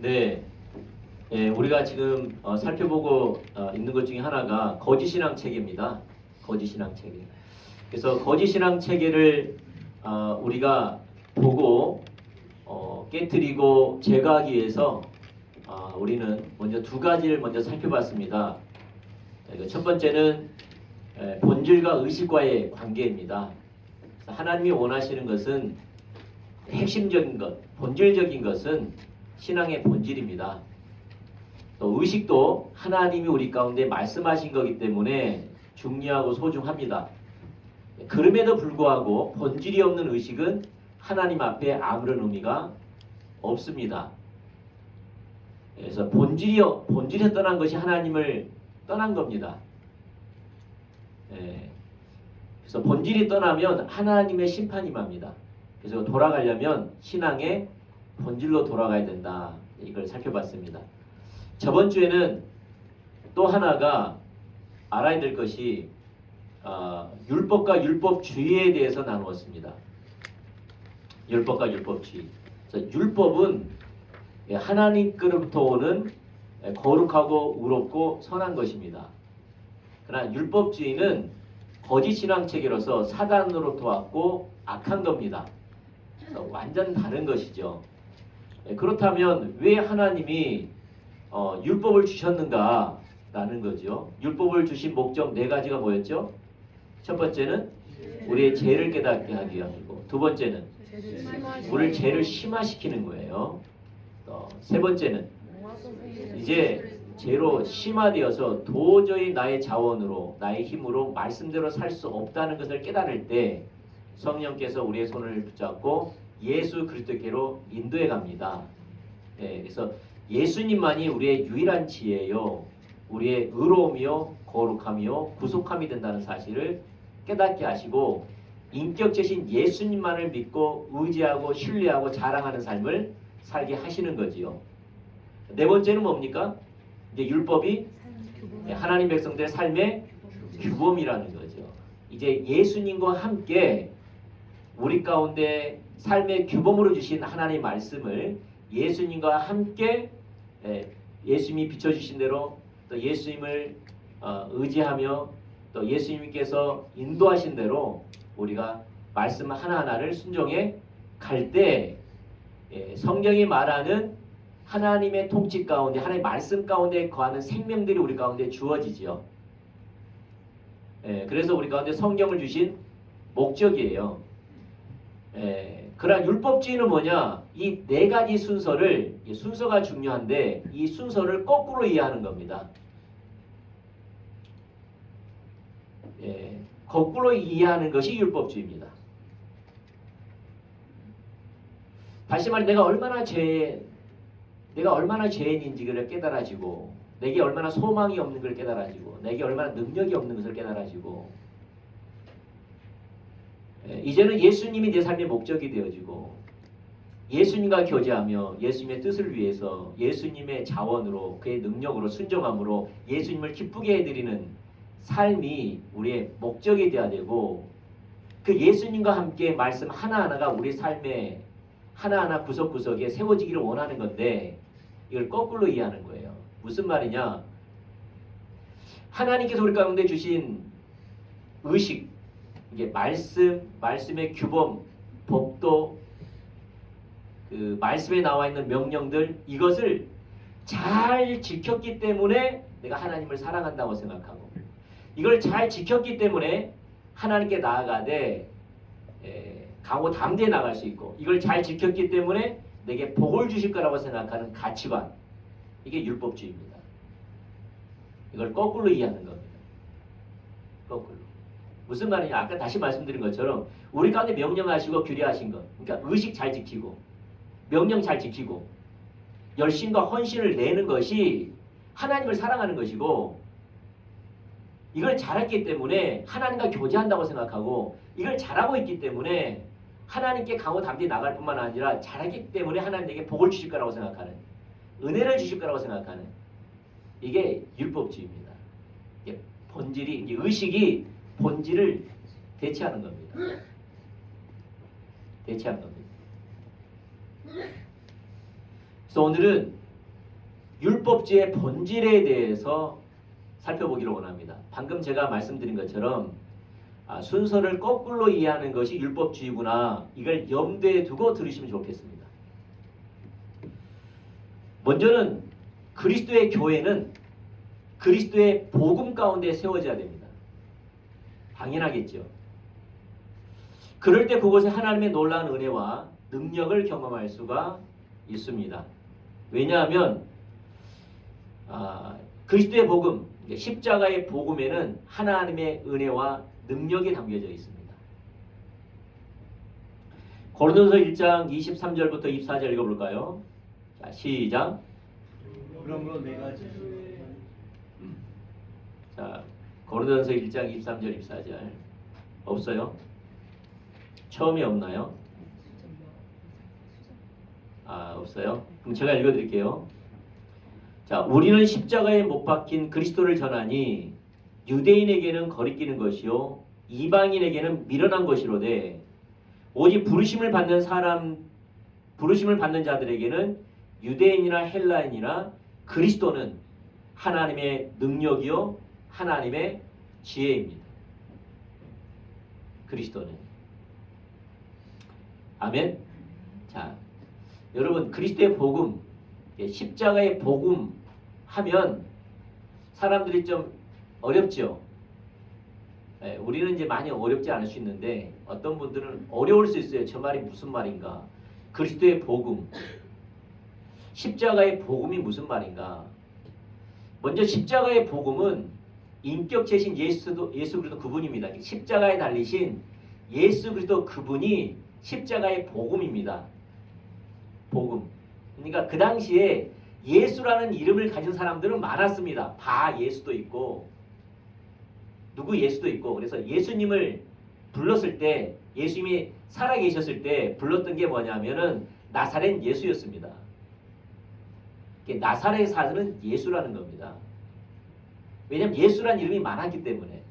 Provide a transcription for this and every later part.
네, 우리가 지금 살펴보고 있는 것 중에 하나가 거짓신앙 체계입니다. 거짓신앙 체계. 그래서 거짓신앙 체계를 우리가 보고 깨뜨리고 제거하기 위해서 우리는 먼저 두 가지를 먼저 살펴봤습니다. 첫 번째는 본질과 의식과의 관계입니다. 하나님이 원하시는 것은 핵심적인 것, 본질적인 것은 신앙의 본질입니다. 또 의식도 하나님이 우리 가운데 말씀하신 거기 때문에 중요하고 소중합니다. 그럼에도 불구하고 본질이 없는 의식은 하나님 앞에 아무런 의미가 없습니다. 그래서 본질에 떠난 것이 하나님을 떠난 겁니다. 그래서 본질이 떠나면 하나님의 심판이 맙니다. 그래서 돌아가려면 신앙의 본질로 돌아가야 된다. 이걸 살펴봤습니다. 저번 주에는 또 하나가 알아야 될 것이 율법과 율법주의에 대해서 나누었습니다. 율법과 율법주의. 그래서 율법은 하나님께로부터 오는 거룩하고 의롭고 선한 것입니다. 그러나 율법주의는 거짓 신앙 체계로서 사단으로부터 왔고 악한 겁니다. 그래서 완전 다른 것이죠. 그렇다면 왜 하나님이 율법을 주셨는가? 라는 거죠. 율법을 주신 목적 네 가지가 뭐였죠? 첫 번째는 우리의 죄를 깨닫게 하기 위함이고, 두 번째는 우리를 죄를 심화시키는 거예요. 세 번째는 이제 죄로 심화되어서 도저히 나의 자원으로, 나의 힘으로 말씀대로 살 수 없다는 것을 깨달을 때 성령께서 우리의 손을 붙잡고 예수 그리스도께로 인도해 갑니다. 그래서 예수님만이 우리의 유일한 지혜요, 우리의 의로움이요, 거룩함이요, 구속함이 된다는 사실을 깨닫게 하시고 인격체신 예수님만을 믿고 의지하고 신뢰하고 자랑하는 삶을 살게 하시는 거지요. 네 번째는 뭡니까? 이제 율법이 하나님 백성들의 삶의 규범이라는 거죠. 이제 예수님과 함께 우리 가운데 삶의 규범으로 주신 하나님의 말씀을 예수님과 함께 예수님이 비춰주신 대로 또 예수님을 의지하며 또 예수님께서 인도하신 대로 우리가 말씀 하나하나를 순종해 갈 때 성경이 말하는 하나님의 통치 가운데, 하나님의 말씀 가운데 거하는 생명들이 우리 가운데 주어지죠. 그래서 우리 가운데 성경을 주신 목적이에요. 그러나 율법주의는 뭐냐? 이 네 가지 순서가 중요한데 이 순서를 거꾸로 이해하는 겁니다. 거꾸로 이해하는 것이 율법주의입니다. 다시 말해 내가 얼마나 죄인인지를 깨달아지고, 내게 얼마나 소망이 없는 걸 깨달아지고, 내게 얼마나 능력이 없는 것을 깨달아지고, 이제는 예수님이 내 삶의 목적이 되어지고, 예수님과 교제하며 예수님의 뜻을 위해서 예수님의 자원으로, 그의 능력으로, 순종함으로 예수님을 기쁘게 해드리는 삶이 우리의 목적이 되어야 되고, 그 예수님과 함께 말씀 하나하나가 우리 삶의 하나하나 구석구석에 세워지기를 원하는 건데 이걸 거꾸로 이해하는 거예요. 무슨 말이냐? 하나님께서 우리 가운데 주신 의식, 이게 말씀의 규범, 법도, 그 말씀에 나와 있는 명령들, 이것을 잘 지켰기 때문에 내가 하나님을 사랑한다고 생각하고, 이걸 잘 지켰기 때문에 하나님께 나아가되 강호 담대히 나갈 수 있고, 이걸 잘 지켰기 때문에 내게 복을 주실 거라고 생각하는 가치관, 이게 율법주의입니다. 이걸 거꾸로 이해하는 겁니다. 거꾸로. 무슨 말이냐? 아까 다시 말씀드린 것처럼 우리 가운데 명령하시고 규례하신 것, 그러니까 의식 잘 지키고 명령 잘 지키고 열심과 헌신을 내는 것이 하나님을 사랑하는 것이고, 이걸 잘했기 때문에 하나님과 교제한다고 생각하고, 이걸 잘하고 있기 때문에 하나님께 강호 담대히 나갈 뿐만 아니라 잘하기 때문에 하나님에게 복을 주실 거라고 생각하는, 은혜를 주실 거라고 생각하는, 이게 율법주의입니다. 이게 본질이, 이제 의식이 본질을 대체하는 겁니다. 대체하는 겁니다. 그래서 오늘은 율법주의 본질에 대해서 살펴보기를 원합니다. 방금 제가 말씀드린 것처럼 순서를 거꾸로 이해하는 것이 율법주의구나. 이걸 염두에 두고 들으시면 좋겠습니다. 먼저는 그리스도의 교회는 그리스도의 복음 가운데 세워져야 됩니다. 당연하겠죠. 그럴 때 그곳에 하나님의 놀라운 은혜와 능력을 경험할 수가 있습니다. 왜냐하면 그리스도의 복음, 십자가의 복음에는 하나님의 은혜와 능력이 담겨져 있습니다. 고린도서 1장 23절부터 24절 읽어볼까요? 자, 시작. 그러므로 내가 자, 고린도서 1장 23절 24절 없어요? 처음이 없나요? 없어요? 그럼 제가 읽어드릴게요. 자, 우리는 십자가에 못 박힌 그리스도를 전하니 유대인에게는 거리끼는 것이요 이방인에게는 미련한 것이로되 오직 부르심을 받는 자들에게는 유대인이나 헬라인이나 그리스도는 하나님의 능력이요 하나님의 지혜입니다. 그리스도는. 아멘. 자, 여러분 그리스도의 복음, 십자가의 복음 하면 사람들이 좀 어렵죠. 우리는 이제 많이 어렵지 않을 수 있는데 어떤 분들은 어려울 수 있어요. 저 말이 무슨 말인가? 그리스도의 복음, 십자가의 복음이 무슨 말인가? 먼저 십자가의 복음은 인격체신 예수 그리스도 그분입니다. 십자가에 달리신 예수 그리스도 그분이 십자가의 복음입니다. 복음. 그러니까 그 당시에 예수라는 이름을 가진 사람들은 많았습니다. 바 예수도 있고 누구 예수도 있고. 그래서 예수님을 불렀을 때 예수님이 살아계셨을 때 불렀던 게 뭐냐면은 나사렛 예수였습니다. 나사렛 사는 예수라는 겁니다. 왜냐하면 예수라는 이름이 많았기 때문에.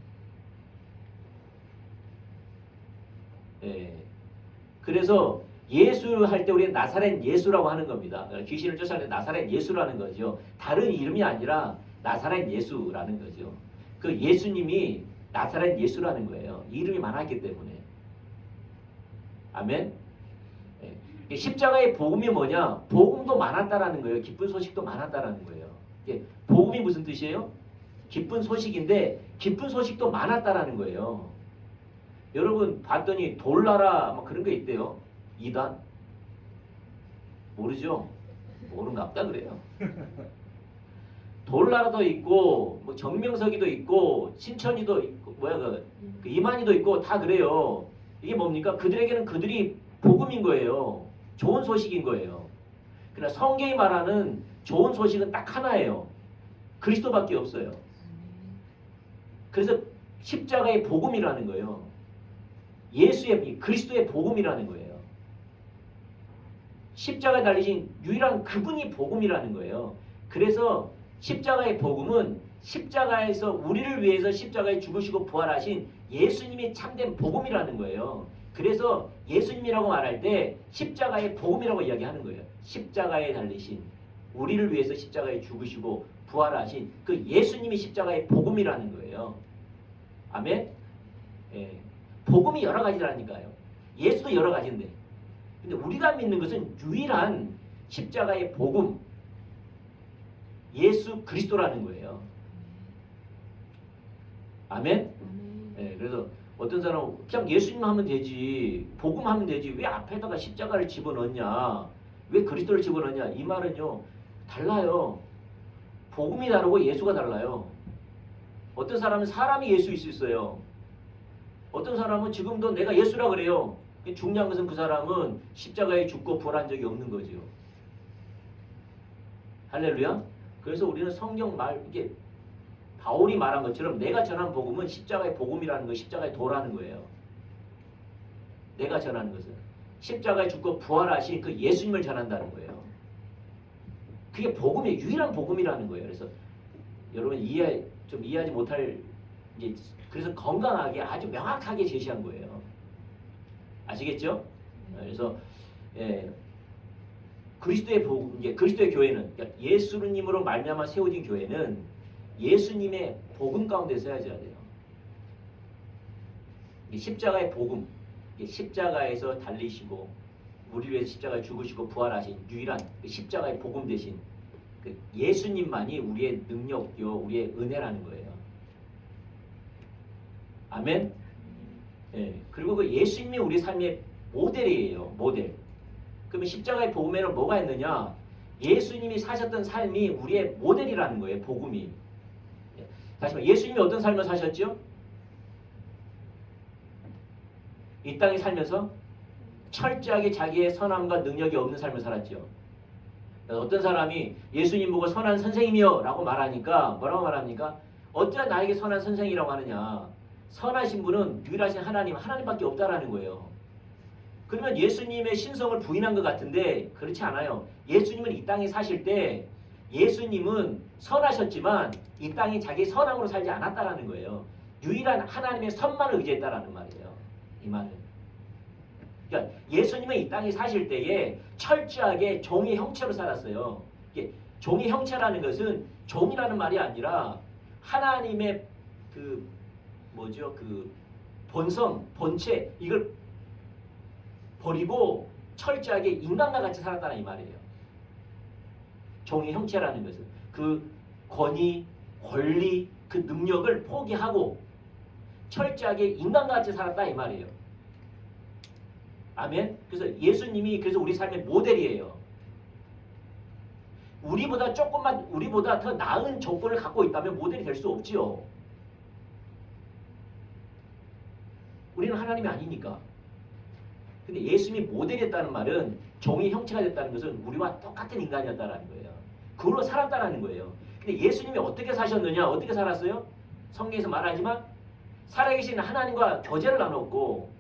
그래서 예수 할 때 우리는 나사렛 예수라고 하는 겁니다. 귀신을 쫓아내는 나사렛 예수라는 거죠. 다른 이름이 아니라 나사렛 예수라는 거죠. 그 예수님이 나사렛 예수라는 거예요. 이름이 많았기 때문에. 아멘. 십자가의 복음이 뭐냐? 복음도 많았다라는 거예요. 기쁜 소식도 많았다라는 거예요. 복음이 무슨 뜻이에요? 기쁜 소식인데 기쁜 소식도 많았다라는 거예요. 여러분 봤더니 돌나라 뭐 그런 거 있대요. 이단? 모르죠? 모른갑다 그래요. 돌나라도 있고 뭐 정명석이도 있고 신천이도 있고 그 이만희도 있고 다 그래요. 이게 뭡니까? 그들에게는 그들이 복음인 거예요. 좋은 소식인 거예요. 그러나 성경이 말하는 좋은 소식은 딱 하나예요. 그리스도밖에 없어요. 그래서 십자가의 복음이라는 거예요. 예수의 그리스도의 복음이라는 거예요. 십자가에 달리신 유일한 그분이 복음이라는 거예요. 그래서 십자가의 복음은 십자가에서 우리를 위해서 십자가에 죽으시고 부활하신 예수님이 참된 복음이라는 거예요. 그래서 예수님이라고 말할 때 십자가의 복음이라고 이야기하는 거예요. 십자가에 달리신 우리를 위해서 십자가에 죽으시고 부활하신 그 예수님이 십자가의 복음이라는 거예요. 아멘. 복음이 여러 가지라니까요. 예수도 여러 가지인데. 근데 우리가 믿는 것은 유일한 십자가의 복음, 예수 그리스도라는 거예요. 아멘. 그래서 어떤 사람은 그냥 예수님 하면 되지, 복음 하면 되지, 왜 앞에다가 십자가를 집어넣냐, 왜 그리스도를 집어넣냐. 이 말은요 달라요. 복음이 다르고 예수가 달라요. 어떤 사람은 사람이 예수일 수 있어요. 어떤 사람은 지금도 내가 예수라 그래요. 중요한 것은 그 사람은 십자가에 죽고 부활한 적이 없는 거죠. 할렐루야. 그래서 우리는 성경 이게 바울이 말한 것처럼 내가 전한 복음은 십자가의 복음이라는 거, 십자가의 도라는 거예요. 내가 전하는 것은 십자가에 죽고 부활하신 그 예수님을 전한다는 거예요. 그게 복음의 유일한 복음이라는 거예요. 그래서 여러분 이해하지 못할 이제 그래서 건강하게 아주 명확하게 제시한 거예요. 아시겠죠? 그래서 그리스도의 복음, 이게 그리스도의 교회는 그러니까 예수님으로 말미암아 세워진 교회는 예수님의 복음 가운데 서야져야 돼요. 이 십자가의 복음, 이게 십자가에서 달리시고 우리 위해서 십자가에 죽으시고 부활하신 유일한 그 십자가의 복음 대신 그 예수님만이 우리의 능력이요, 우리의 은혜라는 거예요. 아멘. 예. 그리고 그 예수님이 우리 삶의 모델이에요. 모델. 그러면 십자가의 복음에는 뭐가 있느냐? 예수님이 사셨던 삶이 우리의 모델이라는 거예요. 복음이. 예. 다시 말해 예수님이 어떤 삶을 사셨죠? 이 땅에 살면서 철저하게 자기의 선함과 능력이 없는 삶을 살았죠. 어떤 사람이 예수님 보고 선한 선생님이요 라고 말하니까 뭐라고 말합니까? 어찌나 나에게 선한 선생이라고 하느냐. 선하신 분은 유일하신 하나님밖에 없다라는 거예요. 그러면 예수님의 신성을 부인한 것 같은데 그렇지 않아요. 예수님은 이 땅에 사실 때 예수님은 선하셨지만 이 땅에 자기 선함으로 살지 않았다라는 거예요. 유일한 하나님의 선만을 의지했다라는 말이에요. 이 말은. 그러니까 예수님은 이 땅에 사실 때에 철저하게 종의 형체로 살았어요. 이게 종의 형체라는 것은 종이라는 말이 아니라 하나님의 그 본성, 본체 이걸 버리고 철저하게 인간과 같이 살았다는 이 말이에요. 종의 형체라는 것은 그 권위, 권리, 그 능력을 포기하고 철저하게 인간과 같이 살았다 이 말이에요. 아멘. 그래서 예수님이 그래서 우리 삶의 모델이에요. 우리보다 더 나은 조건을 갖고 있다면 모델이 될 수 없지요. 우리는 하나님이 아니니까. 근데 예수님이 모델이었다는 말은 종의 형체가 됐다는 것은 우리와 똑같은 인간이었다는 거예요. 그걸로 살았다는 거예요. 근데 예수님이 어떻게 사셨느냐? 어떻게 살았어요? 성경에서 말하지만 살아계신 하나님과 교제를 나눴고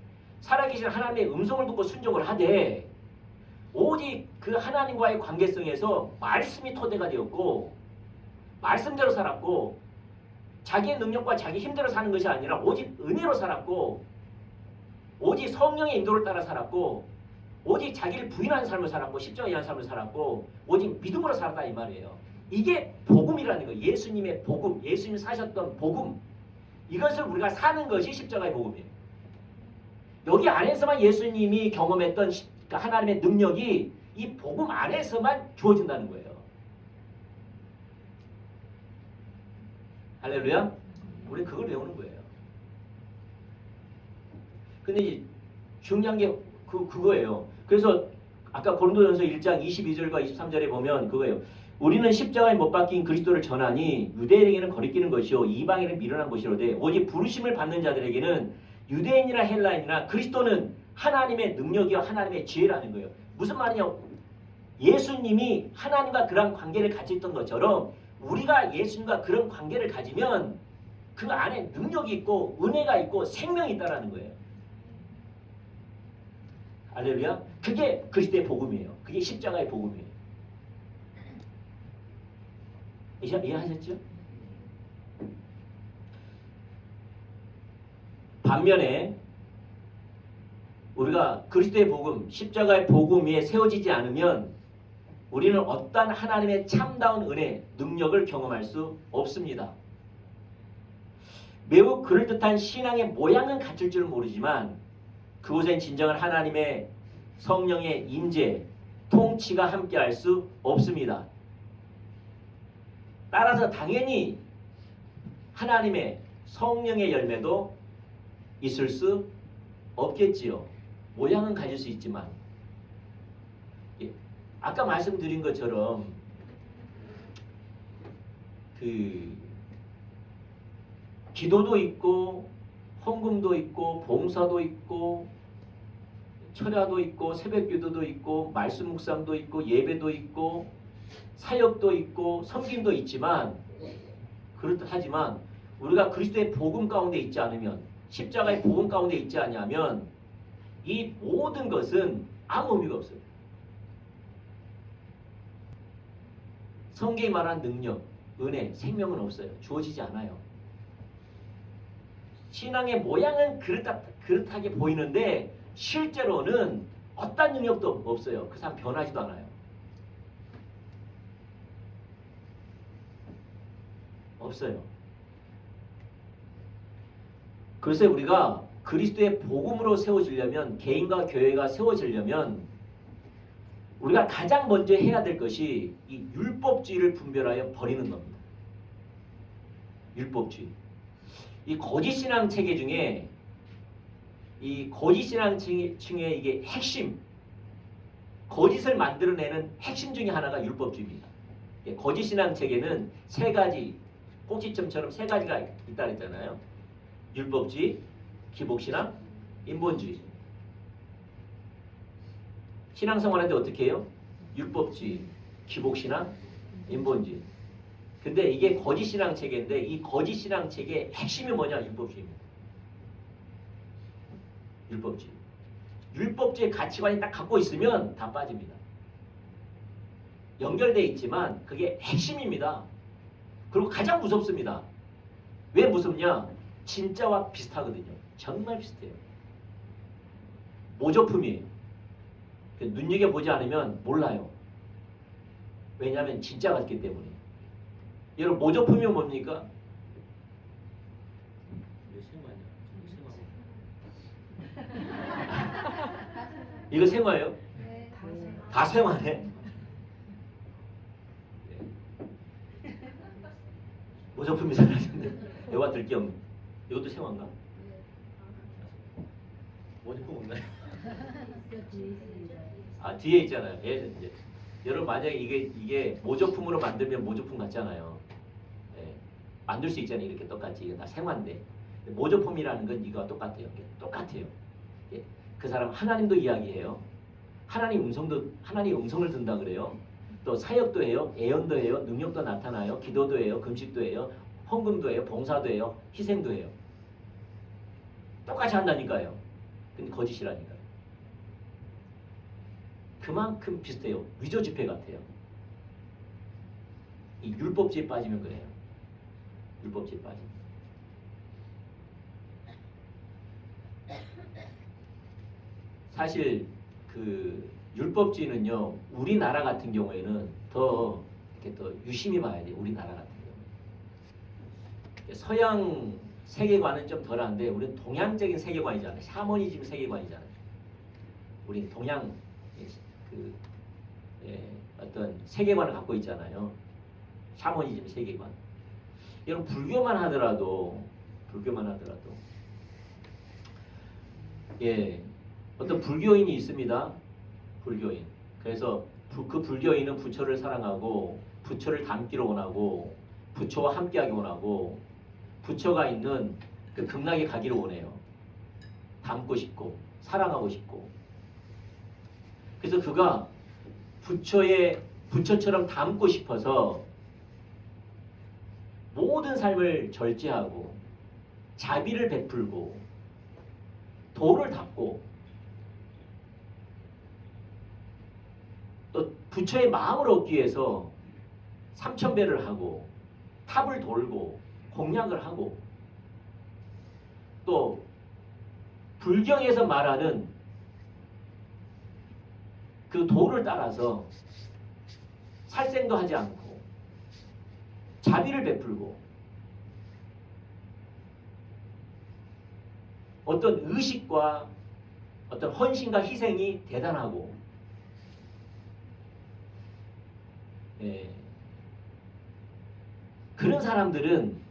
살아계신 하나님의 음성을 듣고 순종을 하되 오직 그 하나님과의 관계성에서 말씀이 토대가 되었고 말씀대로 살았고 자기의 능력과 자기 힘대로 사는 것이 아니라 오직 은혜로 살았고 오직 성령의 인도를 따라 살았고 오직 자기를 부인하는 삶을 살았고 십자가에 의한 삶을 살았고 오직 믿음으로 살았다 이 말이에요. 이게 복음이라는 거예요. 예수님의 복음, 예수님이 사셨던 복음 이것을 우리가 사는 것이 십자가의 복음이에요. 여기 안에서만 예수님이 경험했던 하나님의 능력이 이 복음 안에서만 주어진다는 거예요. 할렐루야. 우리는 그걸 배우는 거예요. 근데 이제 중요한 게 그거예요. 그래서 아까 고린도전서 1장 22절과 23절에 보면 그거예요. 우리는 십자가에 못 박힌 그리스도를 전하니 유대인에게는 거리끼는 것이요 이방인은 미련한 것이로되 오직 부르심을 받는 자들에게는 유대인이나 헬라인이나 그리스도는 하나님의 능력이요 하나님의 지혜라는 거예요. 무슨 말이냐? 예수님이 하나님과 그런 관계를 가졌던 것처럼 우리가 예수님과 그런 관계를 가지면 그 안에 능력이 있고 은혜가 있고 생명이 있다라는 거예요. 할렐루야. 그게 그리스도의 복음이에요. 그게 십자가의 복음이에요. 이해하셨죠? 반면에 우리가 그리스도의 복음, 십자가의 복음 위에 세워지지 않으면 우리는 어떠한 하나님의 참다운 은혜, 능력을 경험할 수 없습니다. 매우 그럴듯한 신앙의 모양은 갖출 줄은 모르지만 그곳엔 진정한 하나님의 성령의 임재, 통치가 함께할 수 없습니다. 따라서 당연히 하나님의 성령의 열매도 있을 수 없겠지요. 모양은 가질 수 있지만 아까 말씀드린 것처럼 기도도 있고 헌금도 있고 봉사도 있고 철야도 있고 새벽기도도 있고 말씀 묵상도 있고 예배도 있고 사역도 있고 섬김도 있지만 그렇하지만 우리가 그리스도의 복음 가운데 있지 않으면 십자가의 복음 가운데 있지 않으면 이 모든 것은 아무 의미가 없어요. 성경이 말한 능력, 은혜, 생명은 없어요. 주어지지 않아요. 신앙의 모양은 그렇다게 보이는데 실제로는 어떤 능력도 없어요. 그 사람 변하지도 않아요. 없어요. 그래서 우리가 그리스도의 복음으로 세워지려면, 개인과 교회가 세워지려면 우리가 가장 먼저 해야 될 것이 이 율법주의를 분별하여 버리는 겁니다. 율법주의. 이 거짓 신앙 체계 중에 이 거짓 신앙 중에 이게 핵심, 거짓을 만들어내는 핵심 중에 하나가 율법주의입니다. 거짓 신앙 체계는 세 가지, 꼭지점처럼 세 가지가 있다 그랬잖아요. 율법주의, 기복신앙, 인본주의. 신앙생활하는데 어떻게 해요? 율법주의, 기복신앙, 인본주의. 근데 이게 거짓 신앙 체계인데 이 거짓 신앙 체계의 핵심이 뭐냐? 율법주의입니다. 율법주의. 율법주의 가치관이 딱 갖고 있으면 다 빠집니다. 연결되어 있지만 그게 핵심입니다. 그리고 가장 무섭습니다. 왜 무섭냐? 진짜와 비슷하거든요. 정말 비슷해요. 모조품이에요. 눈여겨보지 않으면 몰라요. 왜냐하면 진짜 같기 때문에. 여러분 모조품이 뭡니까? 이거 생화예요? 네, 다 생화네. 모조품이 생화인데 여와 들게 없는. 이것도 생화인가? 모조품 없나요? 아 뒤에 있잖아요. 이제 여러분 만약에 이게 모조품으로 만들면 모조품 같잖아요. 예, 만들 수 있잖아요. 이렇게 똑같이 이게 다 생화인데 모조품이라는 건 이거와 똑같아요. 똑같아요. 예, 그 사람 하나님도 이야기해요. 하나님 음성을 듣는다 그래요. 또 사역도 해요. 예언도 해요. 능력도 나타나요. 기도도 해요. 금식도 해요. 헌금도 해요. 봉사도 해요. 희생도 해요. 똑같이 한다니까요. 근데 거짓이라니까요. 그만큼 비슷해요. 위조 지폐 같아요. 이 율법주의에 빠지면 그래요. 율법주의에 빠지면. 사실 그 율법주의는요. 우리나라 같은 경우에는 더 이렇게 더 유심히 봐야 돼요. 우리나라 같은 경우. 서양 세계관은 좀 덜한데 우리는 동양적인 세계관이잖아요. 샤머니즘 세계관이잖아요. 우리는 동양 어떤 세계관을 갖고 있잖아요. 샤머니즘 세계관. 여러분 불교만 하더라도 어떤 불교인이 있습니다. 불교인. 그래서 그 불교인은 부처를 사랑하고 부처를 닮기로 원하고 부처와 함께하기 원하고 부처가 있는 그 극락에 가기를 원해요. 닮고 싶고 사랑하고 싶고. 그래서 그가 부처처럼 닮고 싶어서 모든 삶을 절제하고 자비를 베풀고 도를 닦고 또 부처의 마음을 얻기 위해서 삼천배를 하고 탑을 돌고 공양을 하고 또 불경에서 말하는 그 도를 따라서 살생도 하지 않고 자비를 베풀고 어떤 의식과 어떤 헌신과 희생이 대단하고 그런 사람들은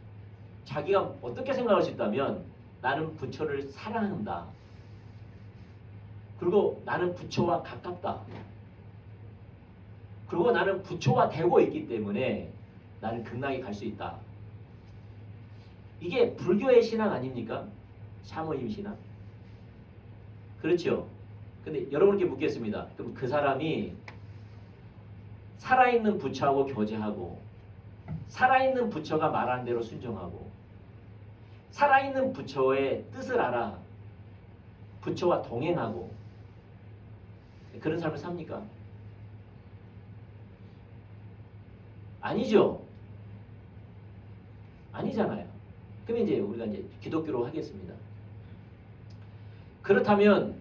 자기가 어떻게 생각할 수 있다면 나는 부처를 사랑한다. 그리고 나는 부처와 가깝다. 그리고 나는 부처와 되고 있기 때문에 나는 극락에 갈 수 있다. 이게 불교의 신앙 아닙니까? 샤머님 신앙? 그렇죠? 근데 여러분께 묻겠습니다. 그럼 그 사람이 살아있는 부처하고 교제하고 살아있는 부처가 말하는 대로 순종하고 살아있는 부처의 뜻을 알아 부처와 동행하고 그런 삶을 삽니까? 아니죠. 아니잖아요. 그럼 이제 우리가 이제 기독교로 하겠습니다. 그렇다면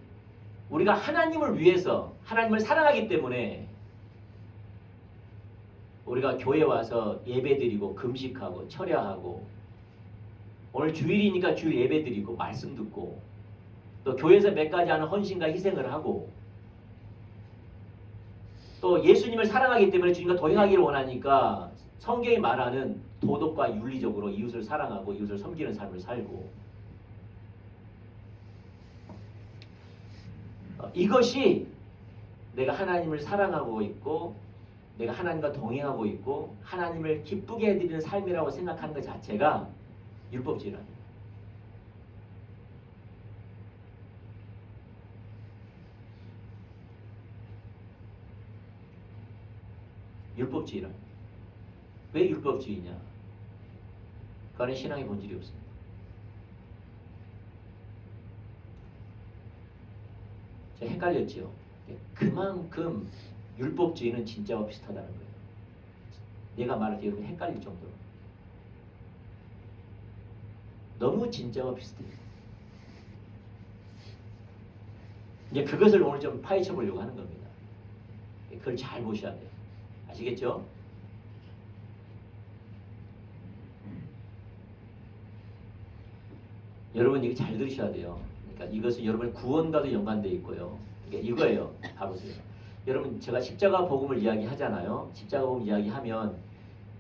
우리가 하나님을 위해서 하나님을 사랑하기 때문에 우리가 교회 와서 예배드리고 금식하고 철야하고 오늘 주일이니까 주일 예배드리고 말씀 듣고 또 교회에서 몇 가지 하는 헌신과 희생을 하고 또 예수님을 사랑하기 때문에 주님과 동행하기를 원하니까 성경이 말하는 도덕과 윤리적으로 이웃을 사랑하고 이웃을 섬기는 삶을 살고 이것이 내가 하나님을 사랑하고 있고 내가 하나님과 동행하고 있고 하나님을 기쁘게 해드리는 삶이라고 생각하는 것 자체가 율법주의라는 거예요. 율법주의라는 거예요. 왜 율법주의냐? 그 안에 신앙의 본질이 없습니다. 제가 헷갈렸지요. 그만큼 율법주의는 진짜와 비슷하다는 거예요. 내가 말할 때 여러분 헷갈릴 정도로 너무 진짜와 비슷해요. 이제 그것을 오늘 좀 파헤쳐 보려고 하는 겁니다. 그걸 잘 보셔야 돼요. 아시겠죠? 여러분 이거 잘 들으셔야 돼요. 그러니까 이것은 여러분의 구원과도 연관되어 있고요. 그러니까 이거예요. 봐보세요. 여러분 제가 십자가 복음을 이야기하잖아요. 십자가 복음 이야기하면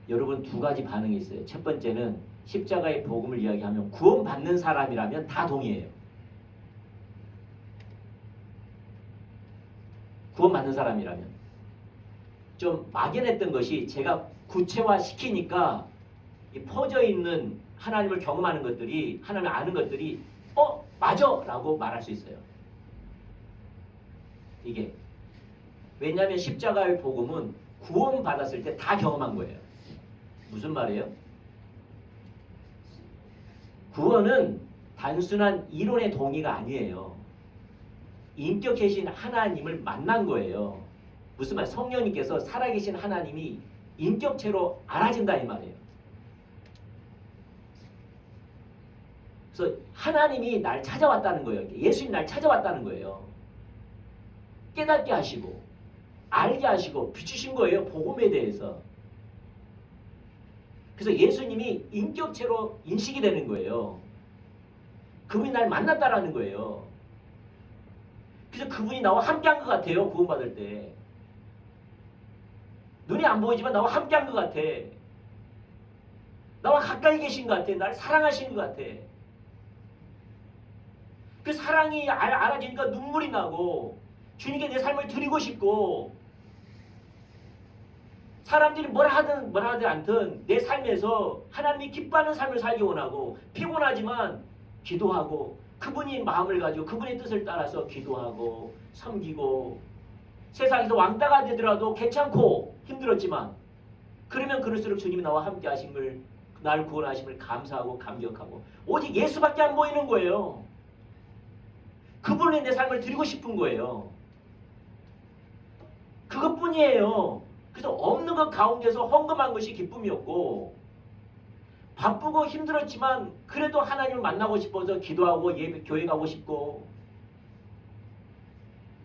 여러분 두 가지 반응이 있어요. 첫 번째는 십자가의 복음을 이야기하면 구원받는 사람이라면 다 동의해요. 구원받는 사람이라면. 좀 막연했던 것이 제가 구체화시키니까 이 퍼져 있는 하나님을 경험하는 것들이 하나님을 아는 것들이 맞아! 라고 말할 수 있어요. 이게 왜냐하면 십자가의 복음은 구원받았을 때 다 경험한 거예요. 무슨 말이에요? 구원은 단순한 이론의 동의가 아니에요. 인격계신 하나님을 만난 거예요. 무슨 말? 성령님께서 살아계신 하나님이 인격체로 알아진다 이 말이에요. 그래서 하나님이 날 찾아왔다는 거예요. 예수님 날 찾아왔다는 거예요. 깨닫게 하시고 알게 하시고 비추신 거예요. 복음에 대해서. 그래서 예수님이 인격체로 인식이 되는 거예요. 그분이 날 만났다라는 거예요. 그래서 그분이 나와 함께한 것 같아요. 구원받을 때. 눈이 안 보이지만 나와 함께한 것 같아. 나와 가까이 계신 것 같아. 나를 사랑하시는 것 같아. 그 사랑이 알아지니까 눈물이 나고 주님께 내 삶을 드리고 싶고 사람들이 뭐라 하든 않든 내 삶에서 하나님이 기뻐하는 삶을 살기 원하고 피곤하지만 기도하고 그분이 마음을 가지고 그분의 뜻을 따라서 기도하고 섬기고 세상에서 왕따가 되더라도 괜찮고 힘들었지만 그러면 그럴수록 주님이 나와 함께 하심을 나를 구원하심을 감사하고 감격하고 오직 예수밖에 안 보이는 거예요. 그분에 내 삶을 드리고 싶은 거예요. 그것뿐이에요. 그래서 없는 것 가운데서 헌금한 것이 기쁨이었고 바쁘고 힘들었지만 그래도 하나님을 만나고 싶어서 기도하고 예배 교회 가고 싶고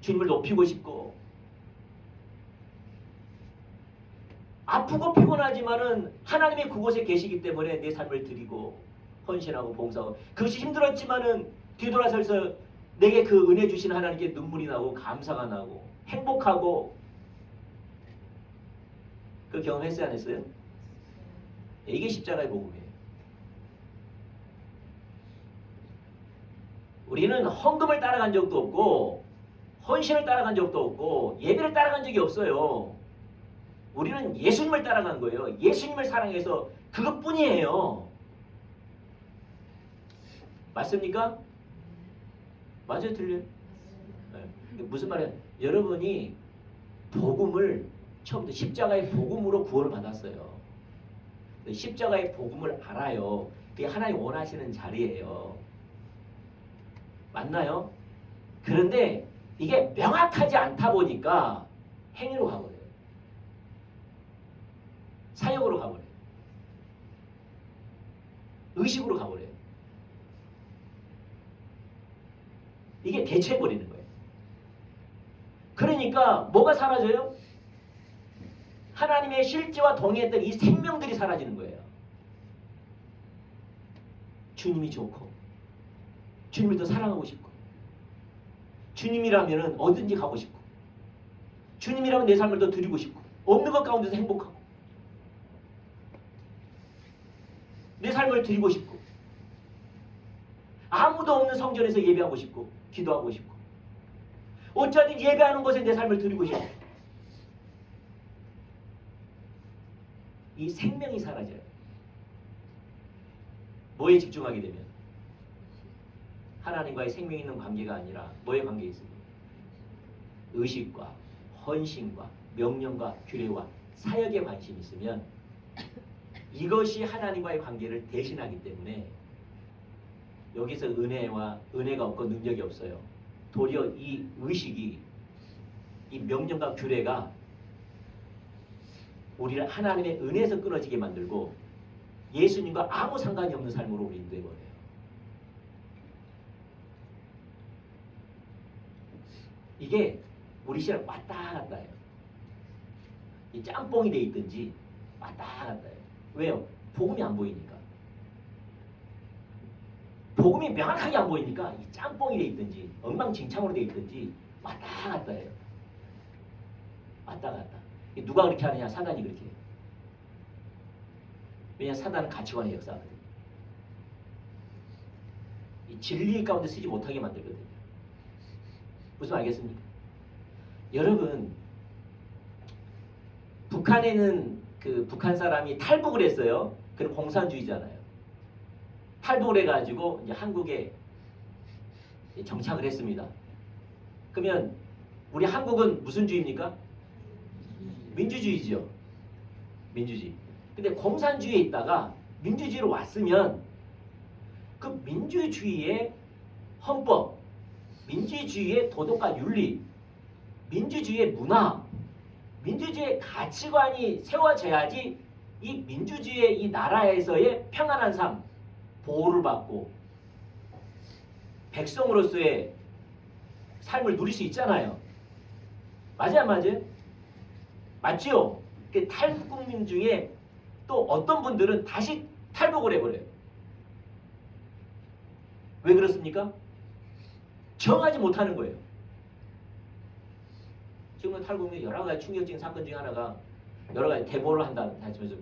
주님을 높이고 싶고 아프고 피곤하지만은 하나님이 그곳에 계시기 때문에 내 삶을 드리고 헌신하고 봉사하고 그것이 힘들었지만은 뒤돌아서서 내게 그 은혜 주신 하나님께 눈물이 나고 감사가 나고 행복하고 그 경험했어요 안 했어요? 이게 십자가의 복음이에요. 우리는 헌금을 따라간 적도 없고 헌신을 따라간 적도 없고 예배를 따라간 적이 없어요. 우리는 예수님을 따라간 거예요. 예수님을 사랑해서 그것뿐이에요. 맞습니까? 맞아요? 틀려요? 네. 무슨 말이에요? 여러분이 복음을 처음부터 십자가의 복음으로 구원을 받았어요. 십자가의 복음을 알아요. 그게 하나님 원하시는 자리예요. 맞나요? 그런데 이게 명확하지 않다 보니까 행위로 가버려요. 사역으로 가버려요. 의식으로 가버려요. 이게 대체해버리는 거예요. 그러니까 뭐가 사라져요? 하나님의 실제와 동의했던 이 생명들이 사라지는 거예요. 주님이 좋고 주님을 더 사랑하고 싶고 주님이라면 어디든지 가고 싶고 주님이라면 내 삶을 더 드리고 싶고 없는 것 가운데서 행복하고 내 삶을 드리고 싶고 아무도 없는 성전에서 예배하고 싶고 기도하고 싶고 어쩌든 예배하는 곳에 내 삶을 드리고 싶고 이 생명이 사라져요. 뭐에 집중하게 되면 하나님과의 생명 있는 관계가 아니라 뭐에 관계 있습니까? 의식과 헌신과 명령과 규례와 사역에 관심이 있으면 이것이 하나님과의 관계를 대신하기 때문에 여기서 은혜가 없고 능력이 없어요. 도리어 이 의식이 이 명령과 규례가 우리를 하나님의 은혜에서 끊어지게 만들고 예수님과 아무 상관이 없는 삶으로 우리 인도해버려요. 이게 우리 시랑 왔다 갔다 해요. 이 짬뽕이 돼 있든지 왔다 갔다 해요. 왜요? 복음이 안 보이니까. 복음이 명확하게 안 보이니까 이 짬뽕이 돼 있든지 엉망진창으로 돼 있든지 왔다 갔다 해요. 왔다 갔다. 누가 그렇게 하느냐? 사단이 그렇게 해요. 왜냐하면 사단은 가치관의 역사거든요. 이 진리 가운데 쓰지 못하게 만들거든요. 무슨 말 알겠습니까? 여러분 북한에는 그 북한 사람이 탈북을 했어요. 그는 공산주의잖아요. 탈북을 해가지고 이제 한국에 정착을 했습니다. 그러면 우리 한국은 무슨 주의입니까? 민주주의죠. 민주주의. 근데 공산주의에 있다가 민주주의로 왔으면 그 민주주의의 헌법, 민주주의의 도덕과 윤리, 민주주의의 문화, 민주주의의 가치관이 세워져야지 이 민주주의의 이 나라에서의 평안한 삶, 보호를 받고 백성으로서의 삶을 누릴 수 있잖아요. 맞아요, 맞아요? 맞죠? 그 탈북민 중에 또 어떤 분들은 다시 탈북을 해버려요. 왜 그렇습니까? 정하지 못하는 거예요. 지금 탈북민 여러 가지 충격적인 사건 중에 하나가 여러 가지 데모를 한다,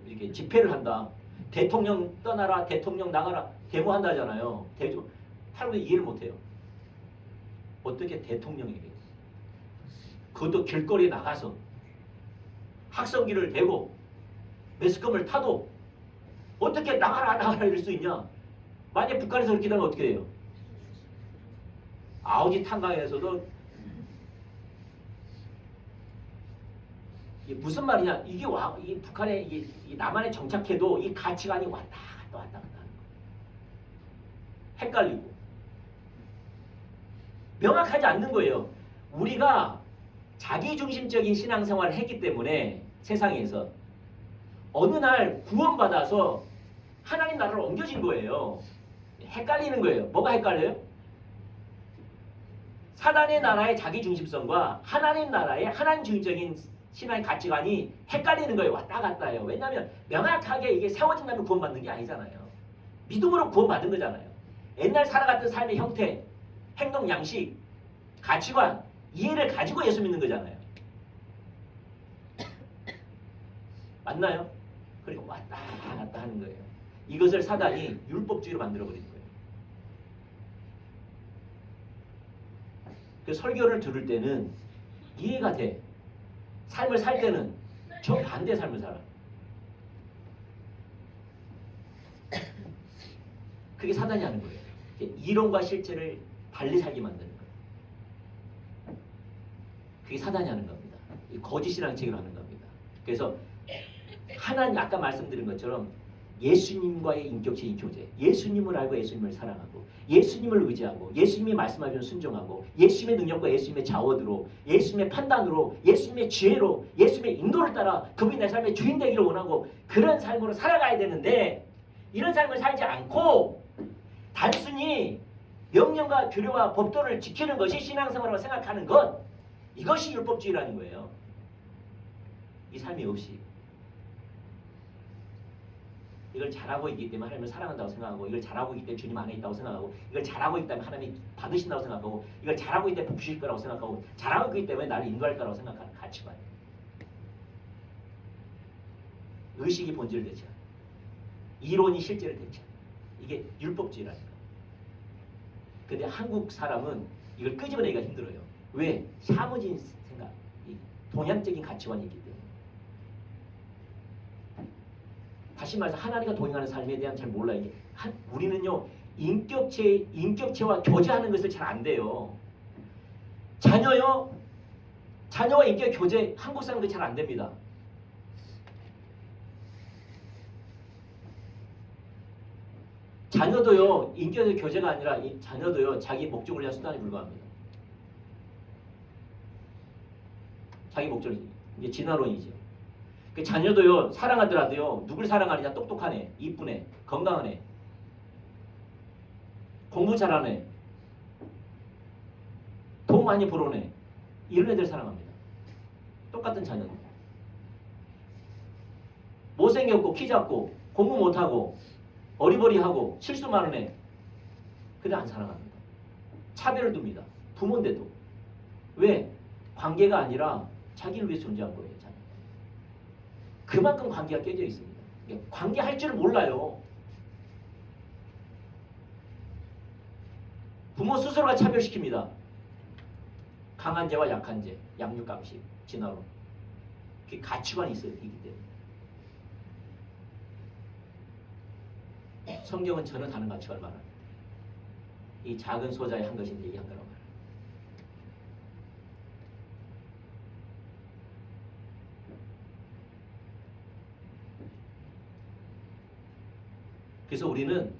이렇게 집회를 한다, 대통령 떠나라, 대통령 나가라, 데모한다잖아요. 탈북민 이해를 못해요. 어떻게 대통령에게 그것도 길거리에 나가서 학성기를 대고 매스컴을 타도 어떻게 나가라 이럴 수 있냐? 만약 북한에서 그렇게 되면 어떻게 해요? 아우지 탄광에서도 이게 무슨 말이냐? 이 북한에 이 남한에 정착해도 이 가치관이 왔다 갔다 하는 거예요. 헷갈리고 명확하지 않는 거예요. 우리가 자기중심적인 신앙생활을 했기 때문에 세상에서 어느 날 구원받아서 하나님 나라로 옮겨진 거예요. 헷갈리는 거예요. 뭐가 헷갈려요? 사단의 나라의 자기중심성과 하나님 나라의 하나님주의적인 신앙의 가치관이 헷갈리는 거예요. 왔다 갔다 해요. 왜냐하면 명확하게 이게 세워진다면 구원받는 게 아니잖아요. 믿음으로 구원받은 거잖아요. 옛날 살아갔던 삶의 형태, 행동 양식, 가치관, 이해를 가지고 예수 믿는 거잖아요. 맞나요? 그리고 왔다 갔다 하는 거예요. 이것을 사단이 율법주의로 만들어버리는 거예요. 그 설교를 들을 때는 이해가 돼. 삶을 살 때는 정반대 삶을 살아. 그게 사단이 하는 거예요. 이론과 실체를 달리 살게 만드는 거예요. 그게 사단이 하는 겁니다. 거짓 신앙책을 하는 겁니다. 그래서 하나님 아까 말씀드린 것처럼 예수님과의 인격체 인교제, 예수님을 알고 예수님을 사랑하고 예수님을 의지하고 예수님이 말씀하시면 순종하고 예수님의 능력과 예수님의 자원으로 예수님의 판단으로 예수님의 지혜로 예수님의 인도를 따라 그분이 내 삶의 주인 되기를 원하고 그런 삶으로 살아가야 되는데 이런 삶을 살지 않고 단순히 명령과 규례와 법도를 지키는 것이 신앙생활이라고 생각하는 것, 이것이 율법주의라는 거예요. 이 삶이 없이 이걸 잘하고 있기 때문에 하나님을 사랑한다고 생각하고, 이걸 잘하고 있기 때문에 주님 안에 있다고 생각하고, 이걸 잘하고 있기 때문에 하나님이 받으신다고 생각하고, 이걸 잘하고 있기 때문에 복 주실 거라고 생각하고, 잘하고 있기 때문에 나를 인도할 거라고 생각하는 가치관. 의식이 본질을 대체하는, 이론이 실제를 대체하는, 이게 율법주의라는 거예요. 근데 한국 사람은 이걸 끄집어내기가 힘들어요. 왜? 샤머진 생각, 이 동양적인 가치관이 있기 때문에. 다시 말해서 하나님과 동행하는 삶에 대한 잘 몰라요. 이게 우리는요 인격체와 교제하는 것을 잘 안 돼요. 자녀와 인격 교제 한국 사람들 잘 안 됩니다. 자녀도요 인격의 교제가 아니라 자녀도요 자기 목적을 위한 수단에 불과합니다. 자기 목적이 이제 진화론이죠. 그 자녀도요 사랑하더라도요 누굴 사랑하느냐? 똑똑한 애, 이쁜 애, 건강한 애, 공부 잘하는 애, 돈 많이 벌어온 애, 이런 애들 사랑합니다. 똑같은 자녀들. 못생겼고 키 작고 공부 못하고 어리버리하고 실수 많은 애, 그래 안 사랑합니다. 차별을 둡니다. 부모인데도. 왜? 관계가 아니라 자기를 위해 존재한 거예요. 자녀. 그만큼 관계가 깨져 있습니다. 관계할 줄을 몰라요. 부모 스스로가 차별시킵니다. 강한 죄와 약한 죄, 양육감식, 진화론. 그게 가치관이 있기 때문에. 성경은 전혀 다른 가치관을 말합니다. 이 작은 소자의 한 것인데 얘기한 거라고 말합니다. 그래서 우리는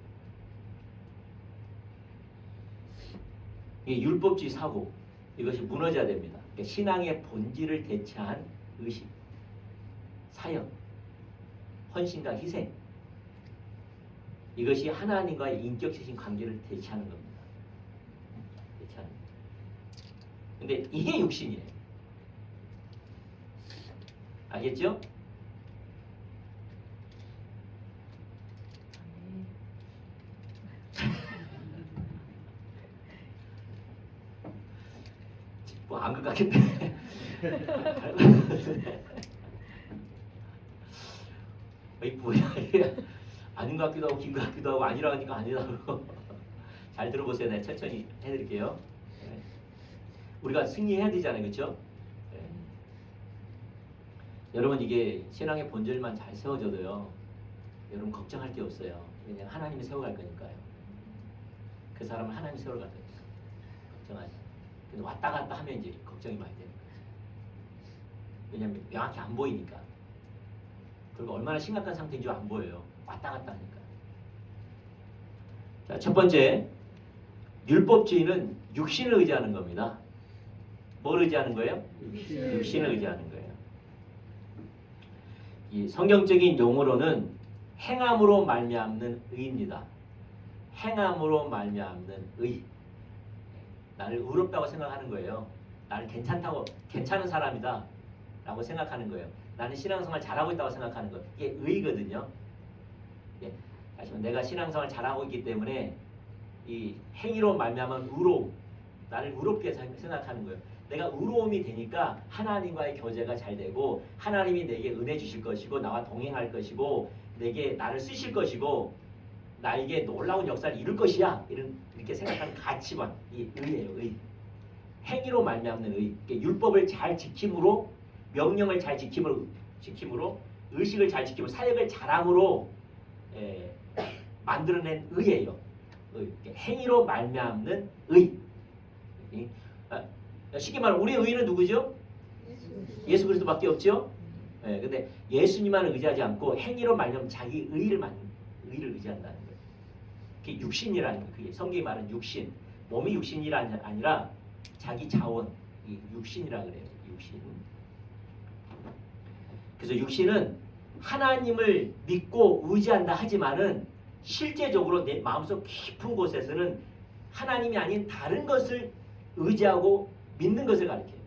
이 율법주의 사고 이것이 무너져야 됩니다. 그러니까 신앙의 본질을 대체한 의식, 사역, 헌신과 희생, 이것이 하나님과의 인격적인 관계를 대체하는 겁니다. 대체하는. 근데 이게 육신이에요. 알겠죠? 뭐 안 것 같긴데. 이 뭐야 이게. 아닌 것 같기도 하고 긴 것 같기도 하고 아니라 하니까 아니라고. 잘 들어보세요. 내가 천천히 해드릴게요. 네. 우리가 승리해야 되잖아요. 그렇죠? 네. 여러분 이게 신앙의 본질만 잘 세워져도요. 여러분 걱정할 게 없어요. 왜냐하면 하나님이 세워갈 거니까요. 그 사람은 하나님이 세워갈 거니까. 걱정하지. 근데 왔다 갔다 하면 이제 걱정이 많이 되는 거죠. 왜냐하면 명확히 안 보이니까. 그리고 얼마나 심각한 상태인 줄 안 보여요. 왔다 갔다 하니까. 자, 첫 번째, 율법주의는 육신을 의지하는 겁니다. 뭘 의지하는 거예요? 육신을 의지하는 거예요. 이 성경적인 용어로는 행함으로 말미암는 의입니다. 행함으로 말미암는 의. 나를 의롭다고 생각하는 거예요. 나를 괜찮은 사람이다 라고 생각하는 거예요. 나는 신앙생활 잘하고 있다고 생각하는 거예요. 이게 의거든요. 예, 하지만 내가 신앙생활 잘하고 있기 때문에 이 행위로 말미암은 의로움, 나를 의롭게 생각하는 거예요. 내가 의로움이 되니까 하나님과의 교제가 잘 되고 하나님이 내게 은혜 주실 것이고 나와 동행할 것이고 내게 나를 쓰실 것이고 나에게 놀라운 역사를 이룰 것이야. 이렇게 생각하는 가치관, 이 의예요. 의. 행위로 말미암는 의. 율법을 잘 지킴으로, 명령을 잘 지킴으로, 의식을 잘 지킴으로, 사역을 잘함으로 만들어낸 의예요. 의. 행위로 말미암는 의. 쉽게 말하면 우리의 의는 누구죠? 예수 그리스도밖에 없죠. 근데 예수님만을 의지하지 않고 행위로 말미암는 자기 의를 의지한다는 거예요. 그게 육신이라는 거예요. 그게 성경이 말하는 육신, 몸이 육신이라 아니라 자기 자원, 이 육신이라 그래요. 육신. 그래서 육신은 하나님을 믿고 의지한다 하지만은 실제적으로 내 마음속 깊은 곳에서는 하나님이 아닌 다른 것을 의지하고 믿는 것을 가리켜요.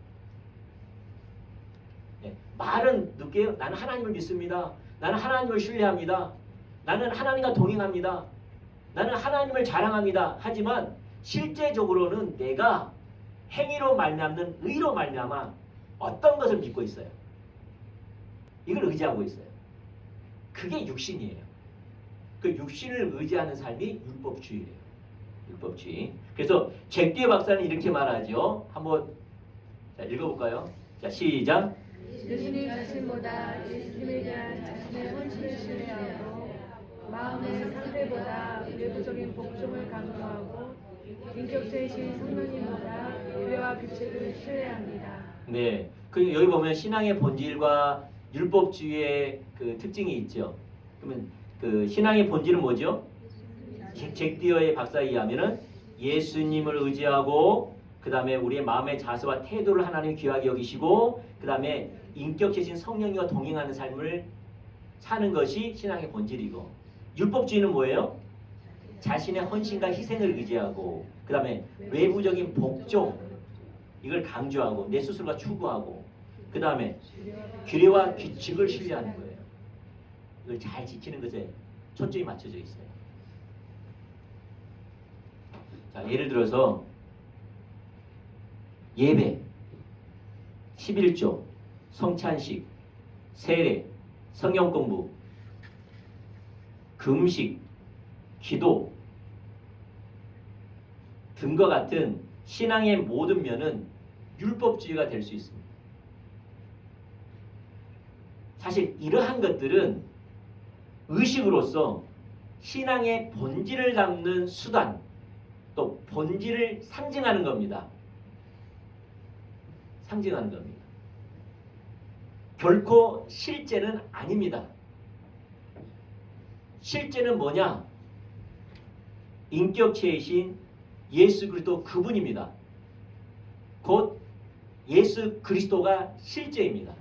말은 느껴요. 나는 하나님을 믿습니다. 나는 하나님을 신뢰합니다. 나는 하나님과 동행합니다. 나는 하나님을 자랑합니다. 하지만 실제적으로는 내가 행위로 말미암는 의로 말미암아 어떤 것을 믿고 있어요. 이걸 의지하고 있어요. 그게 육신이에요. 그 육신을 의지하는 삶이 율법주의예요. 율법주의. 그래서 잭 뒤에 박사는 이렇게 말하죠. 한번 자, 읽어볼까요? 자, 시작. 예수님 자신보다 예수님에 대한 자신의 헌신을 신뢰하고 마음의 상태보다 외부적인 복종을 강조하고 인격체이신 성령님보다 교회와 규칙을 신뢰합니다. 네, 그 여기 보면 신앙의 본질과 율법주의의 그 특징이 있죠. 그러면 그 신앙의 본질은 뭐죠? 잭 디어의 박사에 의하면은 예수님을 의지하고 그 다음에 우리의 마음의 자세와 태도를 하나님 귀하게 여기시고 그 다음에 인격체신 성령님과 동행하는 삶을 사는 것이 신앙의 본질이고, 율법주의는 뭐예요? 자신의 헌신과 희생을 의지하고 그 다음에 외부적인 복종 이걸 강조하고 내 스스로가 추구하고 그 다음에 규례와 규칙을 신뢰하는 거예요. 이걸 잘 지키는 것에 초점이 맞춰져 있어요. 자, 예를 들어서 예배, 11조, 성찬식, 세례, 성경 공부, 금식, 기도 등과 같은 신앙의 모든 면은 율법주의가 될 수 있습니다. 사실 이러한 것들은 의식으로서 신앙의 본질을 담는 수단, 또 본질을 상징하는 겁니다. 상징하는 겁니다. 결코 실제는 아닙니다. 실제는 뭐냐? 인격체이신 예수 그리스도 그분입니다. 곧 예수 그리스도가 실제입니다.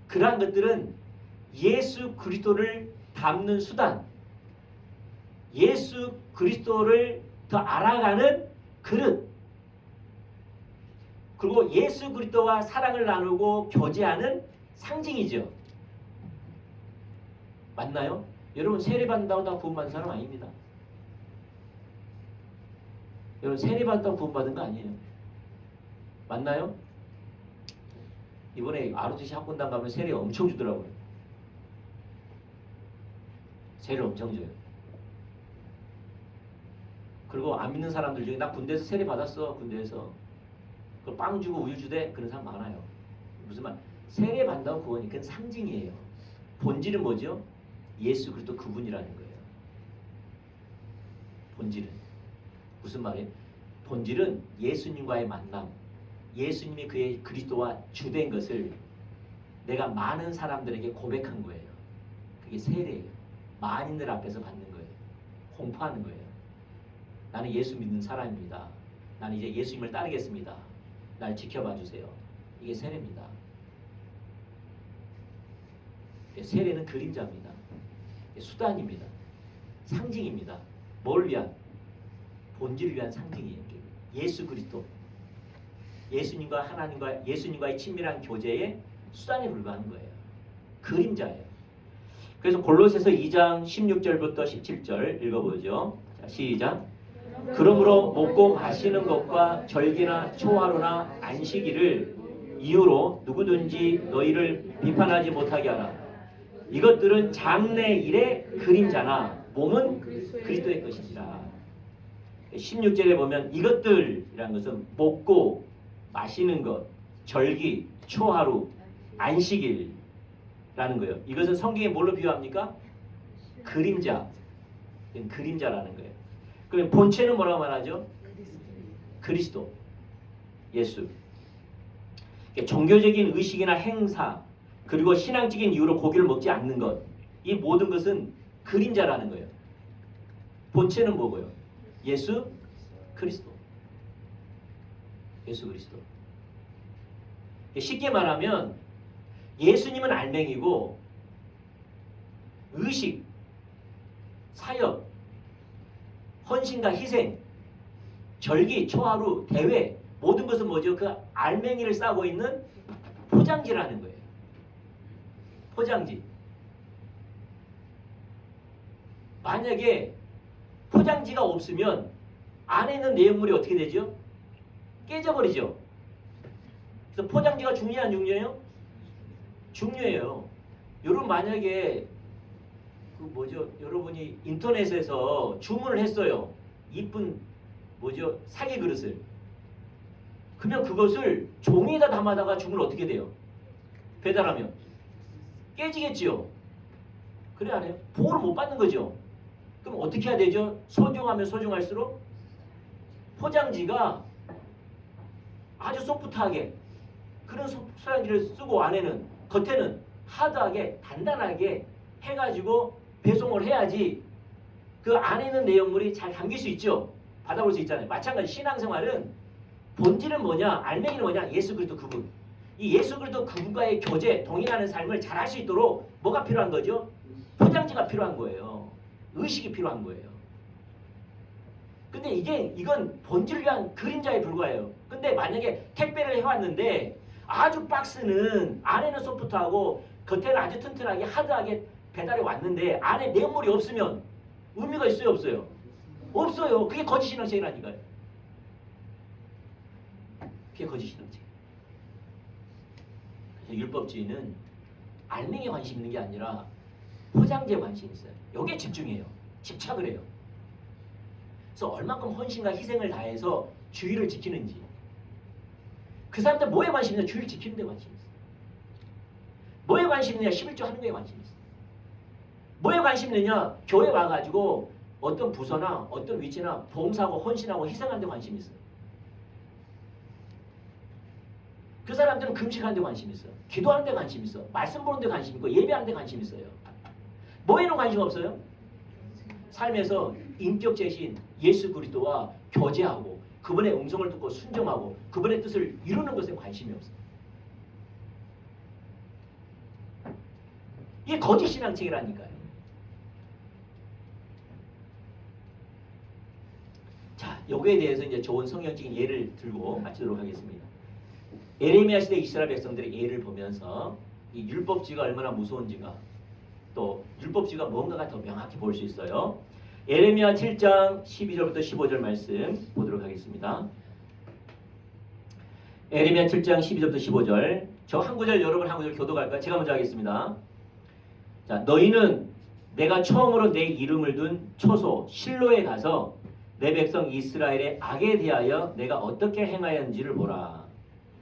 그러한 것들은 예수 그리스도를 담는 수단, 예수 그리스도를 더 알아가는 그릇, 그리고 예수 그리스도와 사랑을 나누고 교제하는 상징이죠. 맞나요? 여러분 세례받는다고 다 구원받은 사람 아닙니다. 여러분 세례받는다고 구원받은 거 아니에요. 맞나요? 이번에 ROTC 학원당 가면 세례 엄청 주더라고요. 세례를 엄청 줘요. 그리고 안 믿는 사람들 중에 나 군대에서 세례 받았어. 군대에서 그 빵 주고 우유 주대 그런 사람 많아요. 무슨 말? 세례 받는다고 구원이 그건 상징이에요. 본질은 뭐죠? 예수 그리스도 그분이라는 거예요. 본질은 무슨 말이에요? 본질은 예수님과의 만남, 예수님이 그의 그리스도와 주된 것을 내가 많은 사람들에게 고백한 거예요. 그게 세례예요. 만인들 앞에서 받는 거예요. 공포하는 거예요. 나는 예수 믿는 사람입니다. 나는 이제 예수님을 따르겠습니다. 날 지켜봐 주세요. 이게 세례입니다. 세례는 그림자입니다. 수단입니다. 상징입니다. 뭘 위한? 본질을 위한 상징이에요. 예수 그리스도. 예수님과 하나님과 예수님과의 친밀한 교제의 수단에 불과한 거예요. 그림자예요. 그래서 골로새서 2장 16절부터 17절 읽어보죠. 자, 시작. 그러므로 먹고 마시는 것과 절기나 초하루나 안식일을 이유로 누구든지 너희를 비판하지 못하게 하라. 이것들은 장래일의 그림자나 몸은 그리스도의 것이니라. 16절에 보면 이것들이라는 것은 먹고 마시는 것, 절기, 초하루, 안식일라는 거예요. 이것은 성경에 뭘로 비유합니까? 그림자. 그림자라는 거예요. 그럼 본체는 뭐라고 말하죠? 그리스도, 예수. 종교적인 의식이나 행사 그리고 신앙적인 이유로 고기를 먹지 않는 것, 이 모든 것은 그림자라는 거예요. 본체는 뭐고요? 예수 그리스도. 예수 그리스도. 쉽게 말하면 예수님은 알맹이고 의식, 사역, 헌신과 희생, 절기, 초하루, 대회 모든 것은 뭐죠? 그 알맹이를 싸고 있는 포장지라는 거예요. 포장지. 만약에 포장지가 없으면 안에 있는 내용물이 어떻게 되죠? 깨져버리죠. 그래서 포장지가 중요해 안 중요해요? 중요해요. 여러분 만약에 그 뭐죠? 여러분이 인터넷에서 주문을 했어요. 이쁜 뭐죠? 사기 그릇을. 그러면 그것을 종이에다 담아다가 주문을 어떻게 돼요? 배달하면 깨지겠지요. 그래 안 해요? 보호를 못 받는 거죠. 그럼 어떻게 해야 되죠? 소중하면 소중할수록 포장지가 아주 소프트하게 그런 포장지를 쓰고 안에는 겉에는 하드하게 단단하게 해가지고 배송을 해야지 그 안에 있는 내용물이 잘 담길 수 있죠. 받아볼 수 있잖아요. 마찬가지 신앙생활은 본질은 뭐냐? 알맹이는 뭐냐? 예수 그리스도 그분. 이 예수 그리스도 그분과의 교제, 동행하는 삶을 잘 할 수 있도록 뭐가 필요한 거죠? 포장지가 필요한 거예요. 의식이 필요한 거예요. 근데 이건 본질을 위한 그림자에 불과해요. 근데 만약에 택배를 해왔는데 아주 박스는 안에는 소프트하고 겉에는 아주 튼튼하게 하드하게 배달이 왔는데 안에 내용물이 없으면 의미가 있어요 없어요? 없어요. 그게 거짓 신앙생이라니까요. 그게 거짓 신앙생. 그래서 율법주의는 알맹이에 관심 있는 게 아니라 포장지에 관심 있어요. 여기에 집중해요. 집착을 해요. 그래서 얼마큼 헌신과 희생을 다해서 주의를 지키는지. 그 사람들 뭐에 관심 있냐? 주의를 지키는 데 관심 있어요. 뭐에 관심 있느냐? 11조 하는 거에 관심 있어요. 뭐에 관심 있느냐? 교회 와가지고 어떤 부서나 어떤 위치나 봉사하고 헌신하고 희생하는 데 관심 있어요. 그 사람들은 금식하는 데 관심 있어요. 기도하는 데 관심 있어. 말씀 보는 데 관심 있고 예배하는 데 관심 있어요. 뭐에는 관심 없어요? 삶에서 인격제신 예수 그리스도와 교제하고 그분의 음성을 듣고 순종하고 그분의 뜻을 이루는 것에 관심이 없어요. 이게 거짓 신앙책이라니까요. 자, 여기에 대해서 이제 좋은 성경적인 예를 들고 마치도록 하겠습니다. 에레미야 시대 이스라엘 백성들의 예를 보면서 이 율법주의가 얼마나 무서운지가 또 율법주의가 뭔가가 더 명확히 볼 수 있어요. 에레미야 7장 12절부터 15절 말씀 보도록 하겠습니다. 에레미야 7장 12절부터 15절. 저 한 구절 여러분 한 구절 교독할까요? 제가 먼저 하겠습니다. 자, 너희는 내가 처음으로 내 이름을 둔 초소 실로에 가서 내 백성 이스라엘의 악에 대하여 내가 어떻게 행하였는지를 보라.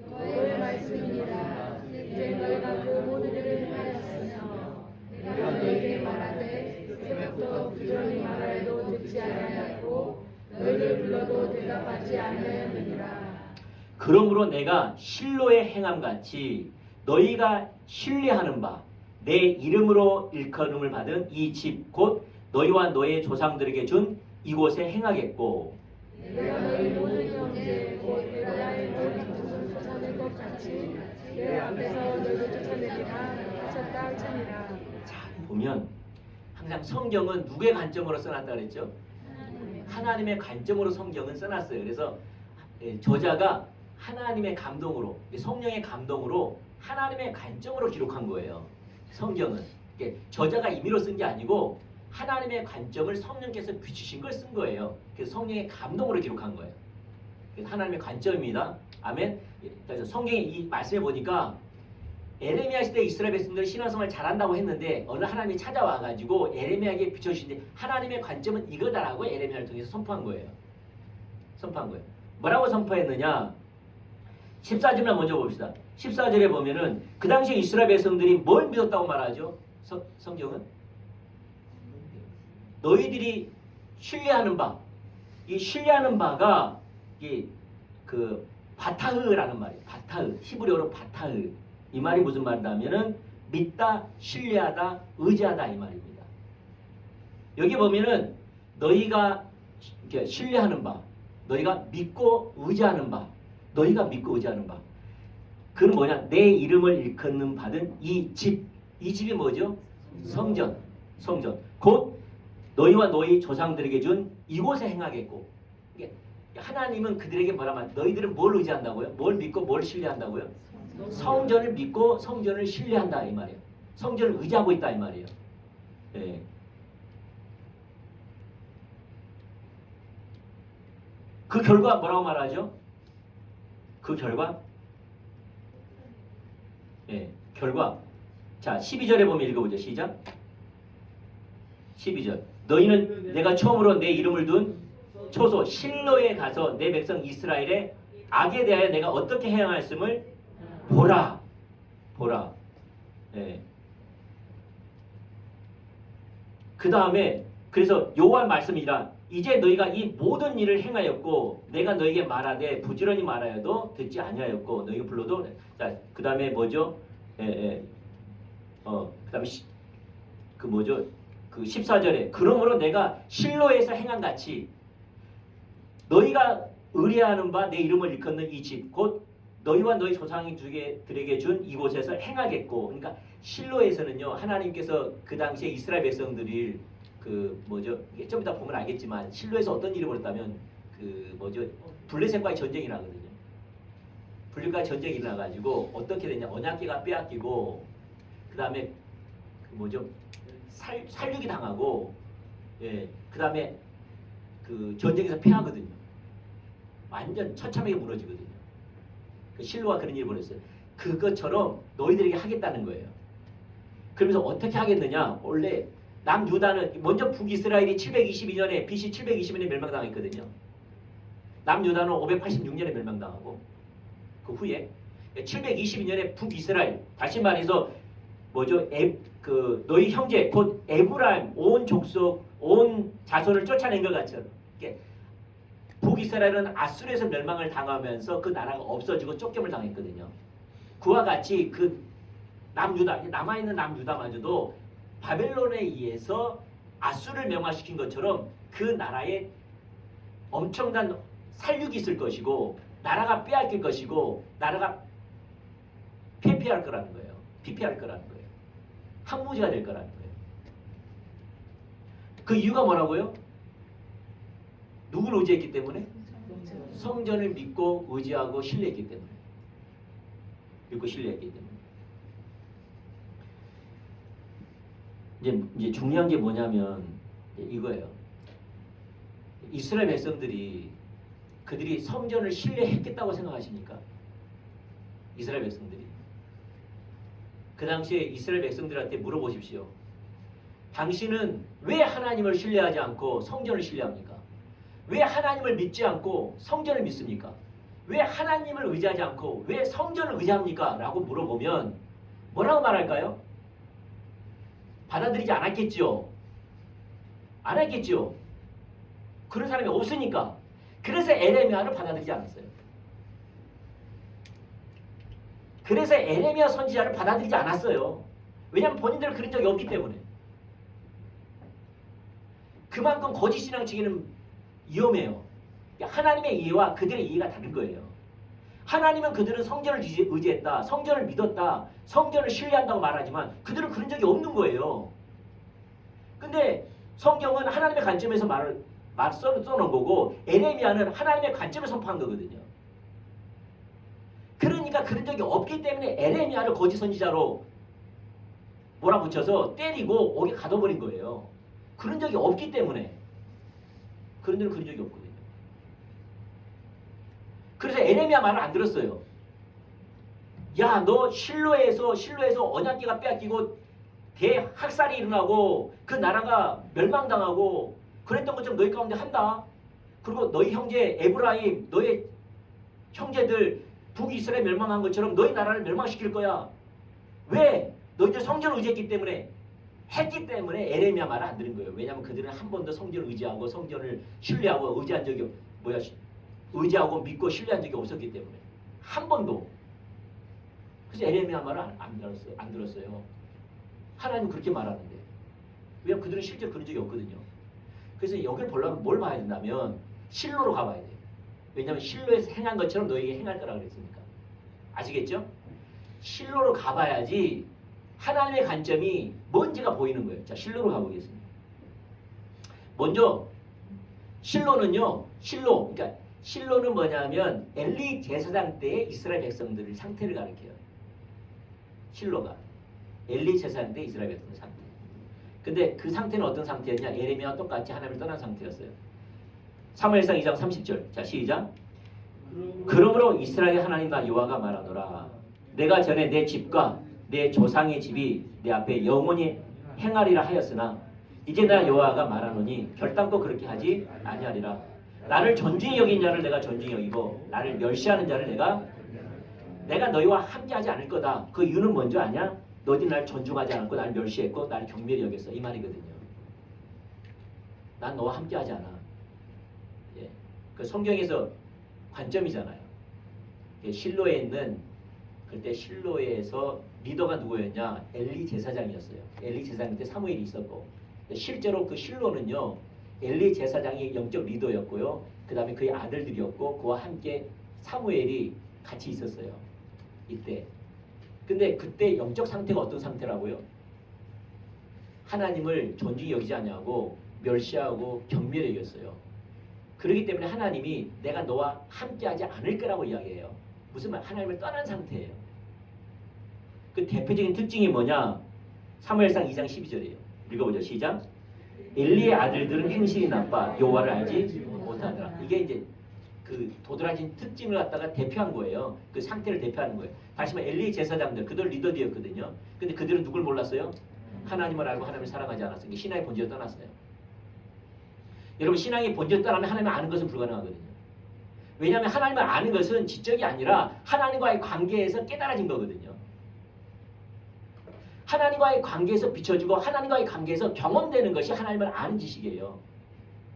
너의 말씀이니라. 이제 너희가 그 모든 일을 행하였으며 내가 너희에게 말하되 새벽부터 부지런히 말하여도 듣지 아니하였고 너희를 불러도 대답하지 아니하였느니라. 그러므로 내가 실로의 행함같이 너희가 신뢰하는 바 내 이름으로 일컬음을 받은 이 집 곧 너희와 너의 조상들에게 준 이곳에 행하겠고 내가 너희 모든 형제 곧 나의 너희 가족을 쫓아낼 것 같이 내 앞에서 너희를 쫓아내리라. 쫓았다 할지니라. 자, 보면 항상 성경은 누구의 관점으로 써놨다 그랬죠? 하나님의 관점으로 성경은 써놨어요. 그래서 저자가 하나님의 감동으로 성령의 감동으로 하나님의 관점으로 기록한 거예요. 성경은 저자가 임의로 쓴 게 아니고 하나님의 관점을 성령께서 비추신 걸 쓴 거예요. 그래서 성령의 감동으로 기록한 거예요. 그래서 하나님의 관점입니다. 아멘. 그래서 성경의 이 말씀에 보니까 에레미야 시대 이스라엘 백성들 신앙생활 잘한다고 했는데 어느 하나님이 찾아와가지고 에레미야에게 비춰주신데 하나님의 관점은 이거다라고 에레미야를 통해서 선포한 거예요. 선포한 거예요. 뭐라고 선포했느냐? 14절만 먼저 봅시다. 14절에 보면은 그 당시 이스라엘 백성들이 뭘 믿었다고 말하죠? 성경은 너희들이 신뢰하는 바, 이 신뢰하는 바가 그 바타흐라는 말이에요. 바타흐, 히브리어로 바타흐. 이 말이 무슨 말이냐면은 믿다, 신뢰하다, 의지하다 이 말입니다. 여기 보면은 너희가 신뢰하는 바, 너희가 믿고 의지하는 바, 너희가 믿고 의지하는 바. 그는 뭐냐? 내 이름을 일컫는 받은 이 집. 이 집이 뭐죠? 성전. 성전. 곧 너희와 너희 조상들에게 준 이곳에 행하겠고. 하나님은 그들에게 뭐라 말? 너희들은 뭘 의지한다고요? 뭘 믿고 뭘 신뢰한다고요? 성전을 믿고 성전을 신뢰한다 이 말이에요. 성전을 의지하고 있다 이 말이에요. 네. 그 결과 뭐라고 말하죠? 그 결과? 예, 결과. 자, 12절에 보면 읽어보죠. 시작. 12절. 너희는 내가 처음으로 내 이름을 둔 초소 실로에 가서 내 백성 이스라엘의 악에 대하여 내가 어떻게 행하였음을 보라. 보라. 예. 그 다음에 그래서 여호와 말씀이라 이제 너희가 이 모든 일을 행하였고 내가 너희에게 말하되 부지런히 말하여도 듣지 아니하였고 너희가 불러도 자, 그 다음에 뭐죠? 그 다음에 그 뭐죠? 그 14절에 그러므로 내가 실로에서 행한 같이 너희가 의뢰하는 바 내 이름을 일컫는 이 집 곧 너희와 너희 조상들에게 준 이곳에서 행하겠고 그러니까 실로에서는요 하나님께서 그 당시에 이스라엘 백성들이 그 뭐죠 이게 좀 이따 보면 알겠지만 실로에서 어떤 일이 벌었다면 그 뭐죠 블레셋과의 전쟁이 나거든요. 블레셋과의 전쟁이 나가지고 어떻게 되냐 언약궤가 빼앗기고 그 다음에 그 뭐죠 살육이 당하고 그 다음에 그 전쟁에서 패하거든요. 완전 처참하게 무너지거든요. 그 실로가 그런 일을 벌였어요. 그것처럼 너희들에게 하겠다는 거예요. 그러면서 어떻게 하겠느냐? 원래 남유다는 먼저 북이스라엘이 722년에 BC 720년에 멸망당했거든요. 남유다는 586년에 멸망당하고 그 후에 722년에 북이스라엘 다시 말해서 뭐죠? 그 너희 형제 곧 에브라임 온 족속 온 자손을 쫓아낸 것 같죠. 북이스라엘은 아수르에서 멸망을 당하면서 그 나라가 없어지고 쫓김을 당했거든요. 그와 같이 그 남유다 남아있는 남유다마저도 바벨론에 의해서 아수르를 명화시킨 것처럼 그 나라에 엄청난 살육이 있을 것이고 나라가 빼앗길 것이고 나라가 폐폐할 거라는 거예요. 비폐할 거라는 거예요. 항무지가 될 거라는 거예요. 그 이유가 뭐라고요? 누구를 의지했기 때문에? 성전을 믿고 의지하고 신뢰했기 때문에. 믿고 신뢰했기 때문에. 이제 중요한 게 뭐냐면 이거예요. 이스라엘 백성들이 그들이 성전을 신뢰했겠다고 생각하십니까? 이스라엘 백성들이. 그 당시에 이스라엘 백성들한테 물어보십시오. 당신은 왜 하나님을 신뢰하지 않고 성전을 신뢰합니까? 왜 하나님을 믿지 않고 성전을 믿습니까? 왜 하나님을 의지하지 않고 왜 성전을 의지합니까? 라고 물어보면 뭐라고 말할까요? 받아들이지 않았겠죠. 안 했겠죠. 그런 사람이 없으니까. 그래서 에레미야를 받아들이지 않았어요. 그래서 에레미야 선지자를 받아들이지 않았어요. 왜냐하면 본인들은 그런 적이 없기 때문에. 그만큼 거짓 신앙치기는 위험해요. 하나님의 이해와 그들의 이해가 다른 거예요. 하나님은 그들은 성전을 의지했다. 성전을 믿었다. 성전을 신뢰한다고 말하지만 그들은 그런 적이 없는 거예요. 근데 성경은 하나님의 관점에서 써놓은 거고 에레미야는 하나님의 관점을 선포한 거거든요. 그러니까 그런 적이 없기 때문에 에레미야를 거짓 선지자로 몰아붙여서 때리고 옥에 가둬버린 거예요. 그런 적이 없기 때문에. 그런데는 그런 적이 없거든요. 그래서 에레미야 말을 안 들었어요. 야, 너 실로에서 언약궤가 빼앗기고 대학살이 일어나고 그 나라가 멸망당하고 그랬던 것처럼 너희 가운데 한다. 그리고 너희 형제 에브라임, 너희 형제들 북이스라엘 멸망한 것처럼 너희 나라를 멸망시킬 거야. 왜? 너희들 성전을 의지했기 때문에 했기 때문에 에레미야 말을 안 들은 거예요. 왜냐하면 그들은 한 번도 성전을 의지하고 성전을 신뢰하고 의지한 적이 의지하고 믿고 신뢰한 적이 없었기 때문에 한 번도. 그래서 에레미야 말을 안 들었어요. 하나님 그렇게 말하는데. 왜냐하면 그들은 실제 그런 적이 없거든요. 그래서 여기를 보려면 뭘 봐야 된다면 실로로 가봐야 돼요. 왜냐하면 실로에서 행한 것처럼 너에게 행할 거라 그랬으니까. 아시겠죠? 실로로 가봐야지 하나님의 관점이 뭔지가 보이는 거예요. 자, 실로로 가보겠습니다. 먼저 실로는요. 그러니까 실로는 뭐냐면 엘리 제사장 때의 이스라엘 백성들의 상태를 가리켜요. 실로가 엘리 제사장 때 이스라엘 백성의 상태. 근데 그 상태는 어떤 상태였냐? 에레미야와 똑같이 하나님을 떠난 상태였어요. 사무엘상 2장 30절. 자, 시작. 그러므로 이스라엘 하나님 나 여호와가 말하노라. 내가 전에 내 집과 내 조상의 집이 내 앞에 영원히 행하리라 하였으나 이제 나 여호와가 말하노니 결단코 그렇게 하지 아니하리라. 나를 존중히 여긴 자를 내가 존중히 여기고 나를 멸시하는 자를 내가 너희와 함께하지 않을 거다. 그 이유는 뭔지 아냐? 너희들이 날 존중하지 않았고 나를 멸시했고 나를 경멸히 여겼어. 이 말이거든요. 난 너와 함께하지 않아. 예. 그 성경에서 관점이잖아요. 예, 실로에 있는 그때 실로에서 리더가 누구였냐? 엘리 제사장이었어요. 엘리 제사장 때 사무엘이 있었고 실제로 그 실로는요 엘리 제사장이 영적 리더였고요. 그 다음에 그의 아들들이었고 그와 함께 사무엘이 같이 있었어요. 이때. 근데 그때 영적 상태가 어떤 상태라고요? 하나님을 존중히 여기지 아니하고 멸시하고 경멸히 여겼어요. 그렇기 때문에 하나님이 내가 너와 함께하지 않을 거라고 이야기해요. 무슨 말? 하나님을 떠난 상태예요. 그 대표적인 특징이 뭐냐? 사무엘상 2장 12절이에요. 읽어보죠. 시작. 엘리의 아들들은 행실이 나빠 여호와를 알지 못하더라. 이게 이제 그 도드라진 특징을 갖다가 대표한 거예요. 그 상태를 대표하는 거예요. 다시 말해 엘리 제사장들 그들 리더들이었거든요. 근데 그들은 누굴 몰랐어요? 하나님을 알고 하나님을 사랑하지 않았어요. 신앙의 본질을 떠났어요. 여러분 신앙의 본질을 떠나면 하나님을 아는 것은 불가능하거든요. 왜냐하면 하나님을 아는 것은 지적이 아니라 하나님과의 관계에서 깨달아진 거거든요. 하나님과의 관계에서 비춰주고 하나님과의 관계에서 경험되는 것이 하나님을 아는 지식이에요.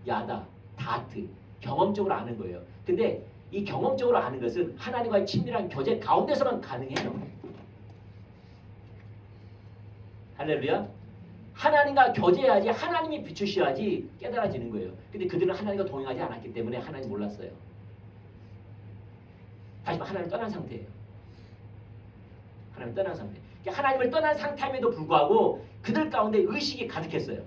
야다, 다트, 경험적으로 아는 거예요. 근데 이 경험적으로 아는 것은 하나님과의 친밀한 교제 가운데서만 가능해요. 할렐루야. 하나님과 교제해야지 하나님이 비추셔야지 깨달아지는 거예요. 근데 그들은 하나님과 동행하지 않았기 때문에 하나님 몰랐어요. 다시 말해 하나님을 떠난 상태예요. 하나님을 떠난 상태. 하나님을 떠난 상태임에도 불구하고 그들 가운데 의식이 가득했어요.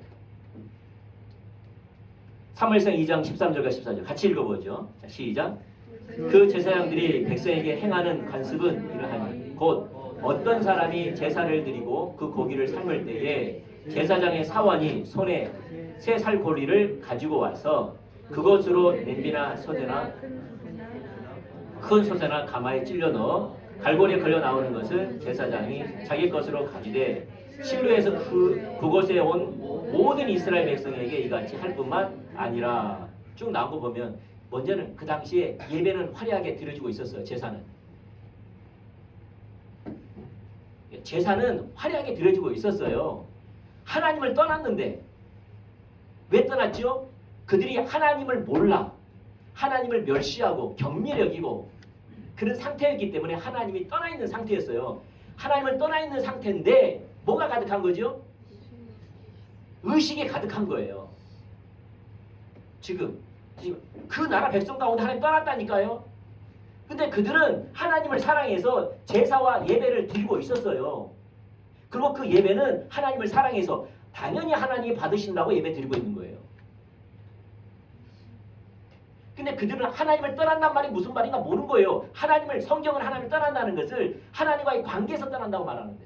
사무엘상 2장 13절과 14절 같이 읽어보죠. 자, 시작. 그 제사장들이 백성에게 행하는 관습은 이러하니 곧 어떤 사람이 제사를 드리고 그 고기를 삶을 때에 제사장의 사원이 손에 새 살고리를 가지고 와서 그것으로 냄비나 소대나 큰 소대나 가마에 찔려 넣어 갈고리에 걸려 나오는 것을 제사장이 자기 것으로 가지되 실로에서 그곳에 온 모든 이스라엘 백성에게 이같이 할 뿐만 아니라 쭉 나온 거 보면 먼저는 그 당시에 예배는 화려하게 드려지고 있었어요. 제사는 화려하게 드려지고 있었어요. 하나님을 떠났는데 왜 떠났죠? 그들이 하나님을 몰라 하나님을 멸시하고 경멸히 여기고 그런 상태였기 때문에 하나님이 떠나 있는 상태였어요. 하나님을 떠나 있는 상태인데 뭐가 가득한 거죠? 의식이 가득한 거예요. 지금 그 나라 백성 가운데 하나님 떠났다니까요. 근데 그들은 하나님을 사랑해서 제사와 예배를 드리고 있었어요. 그리고 그 예배는 하나님을 사랑해서 당연히 하나님이 받으신다고 예배 드리고 있는 거예요. 근데 그들은 하나님을 떠난단 말이 무슨 말인가 모르는 거예요. 성경은 하나님을 떠난다는 것을 하나님과의 관계에서 떠난다고 말하는데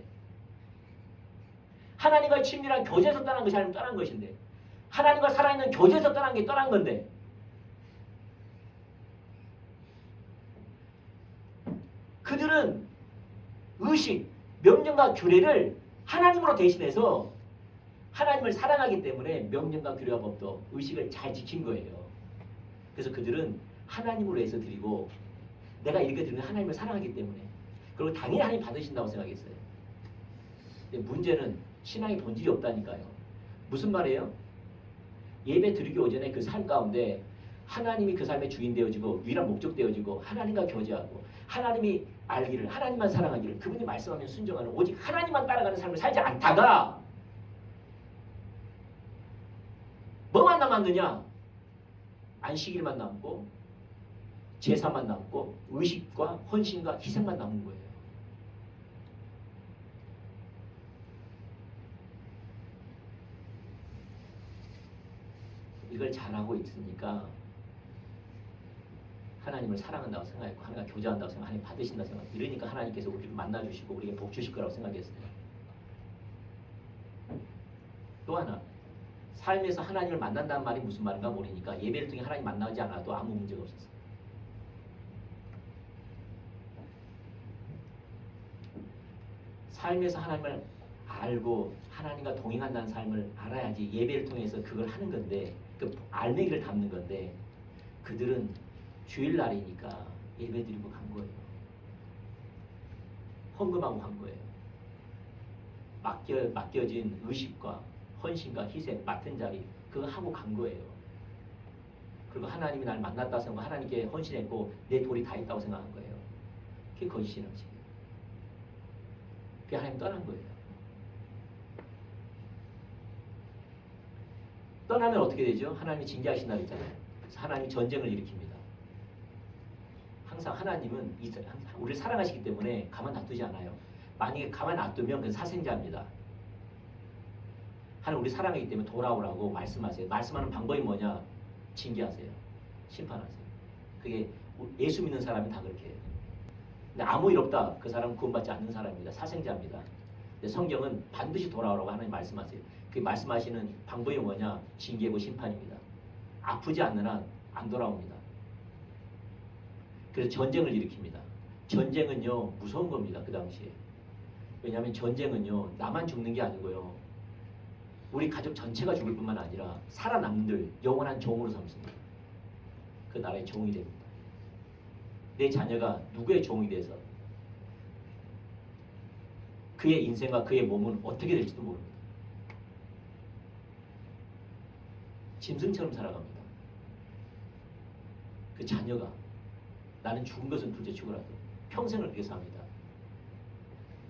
하나님과의 친밀한 교제에서 떠난 것이 하나님 떠난 것인데 하나님과 살아있는 교제에서 떠난 게 떠난 건데 그들은 의식, 명령과 규례를 하나님으로 대신해서 하나님을 사랑하기 때문에 명령과 규례와 법도 의식을 잘 지킨 거예요. 그래서 그들은 하나님을 위해서 드리고 내가 이렇게 드리는 하나님을 사랑하기 때문에 그리고 당연히 하나님 받으신다고 생각했어요. 근데 문제는 신앙의 본질이 없다니까요. 무슨 말이에요? 예배 드리기 오전에 그 삶 가운데 하나님이 그 삶의 주인 되어지고 유일한 목적 되어지고 하나님과 교제하고 하나님이 알기를 하나님만 사랑하기를 그분이 말씀하면 순종하는 오직 하나님만 따라가는 삶을 살지 않다가 뭐만 남았느냐? 안식일만 남고 제사만 남고 의식과 헌신과 희생만 남은 거예요. 이걸 잘하고 있으니까 하나님을 사랑한다고 생각했고 하나님과 교제한다고 생각, 하나님 받으신다고 생각. 이러니까 하나님께서 우리를 만나주시고 우리에게 복 주실 거라고 생각했어요. 또 하나 삶에서 하나님을 만난다는 말이 무슨 말인가 모르니까 예배를 통해 하나님 만나지 않아도 아무 문제가 없었어요. 삶에서 하나님을 알고 하나님과 동행한다는 삶을 알아야지 예배를 통해서 그걸 하는 건데, 그 알맹이를 담는 건데, 그들은 주일날이니까 예배 드리고 간 거예요. 헌금하고 간 거예요. 맡겨진 의식과 헌신과 희생, 맡은 자리 그거 하고 간 거예요. 그리고 하나님이 날 만났다 생각하고 하나님께 헌신했고 내 돌이 다 있다고 생각한 거예요. 그게 거짓신앙이에요. 그게 하나님 떠난 거예요. 떠나면 어떻게 되죠? 하나님이 징계하신다 그랬잖아요. 그래서 하나님이 전쟁을 일으킵니다. 항상 하나님은 우리를 사랑하시기 때문에 가만 놔두지 않아요. 만약에 가만 놔두면 그건 사생자입니다. 하나님 우리 사랑하기 때문에 돌아오라고 말씀하세요. 말씀하는 방법이 뭐냐? 징계하세요. 심판하세요. 그게 예수 믿는 사람이 다 그렇게 해요. 근데 아무 일 없다. 그 사람은 구원받지 않는 사람입니다. 사생자입니다. 근데 성경은 반드시 돌아오라고 하나님 말씀하세요. 그 말씀하시는 방법이 뭐냐? 징계고 심판입니다. 아프지 않는 한 안 돌아옵니다. 그래서 전쟁을 일으킵니다. 전쟁은요 무서운 겁니다. 그 당시에. 왜냐하면 전쟁은요 나만 죽는 게 아니고요 우리 가족 전체가 죽을 뿐만 아니라 살아남는들 영원한 종으로 삼습니다. 그 나라의 종이 됩니다. 내 자녀가 누구의 종이 돼서 그의 인생과 그의 몸은 어떻게 될지도 모릅니다. 짐승처럼 살아갑니다. 그 자녀가 나는 죽은 것은 둘째치고라도 평생을 그렇게 삽니다.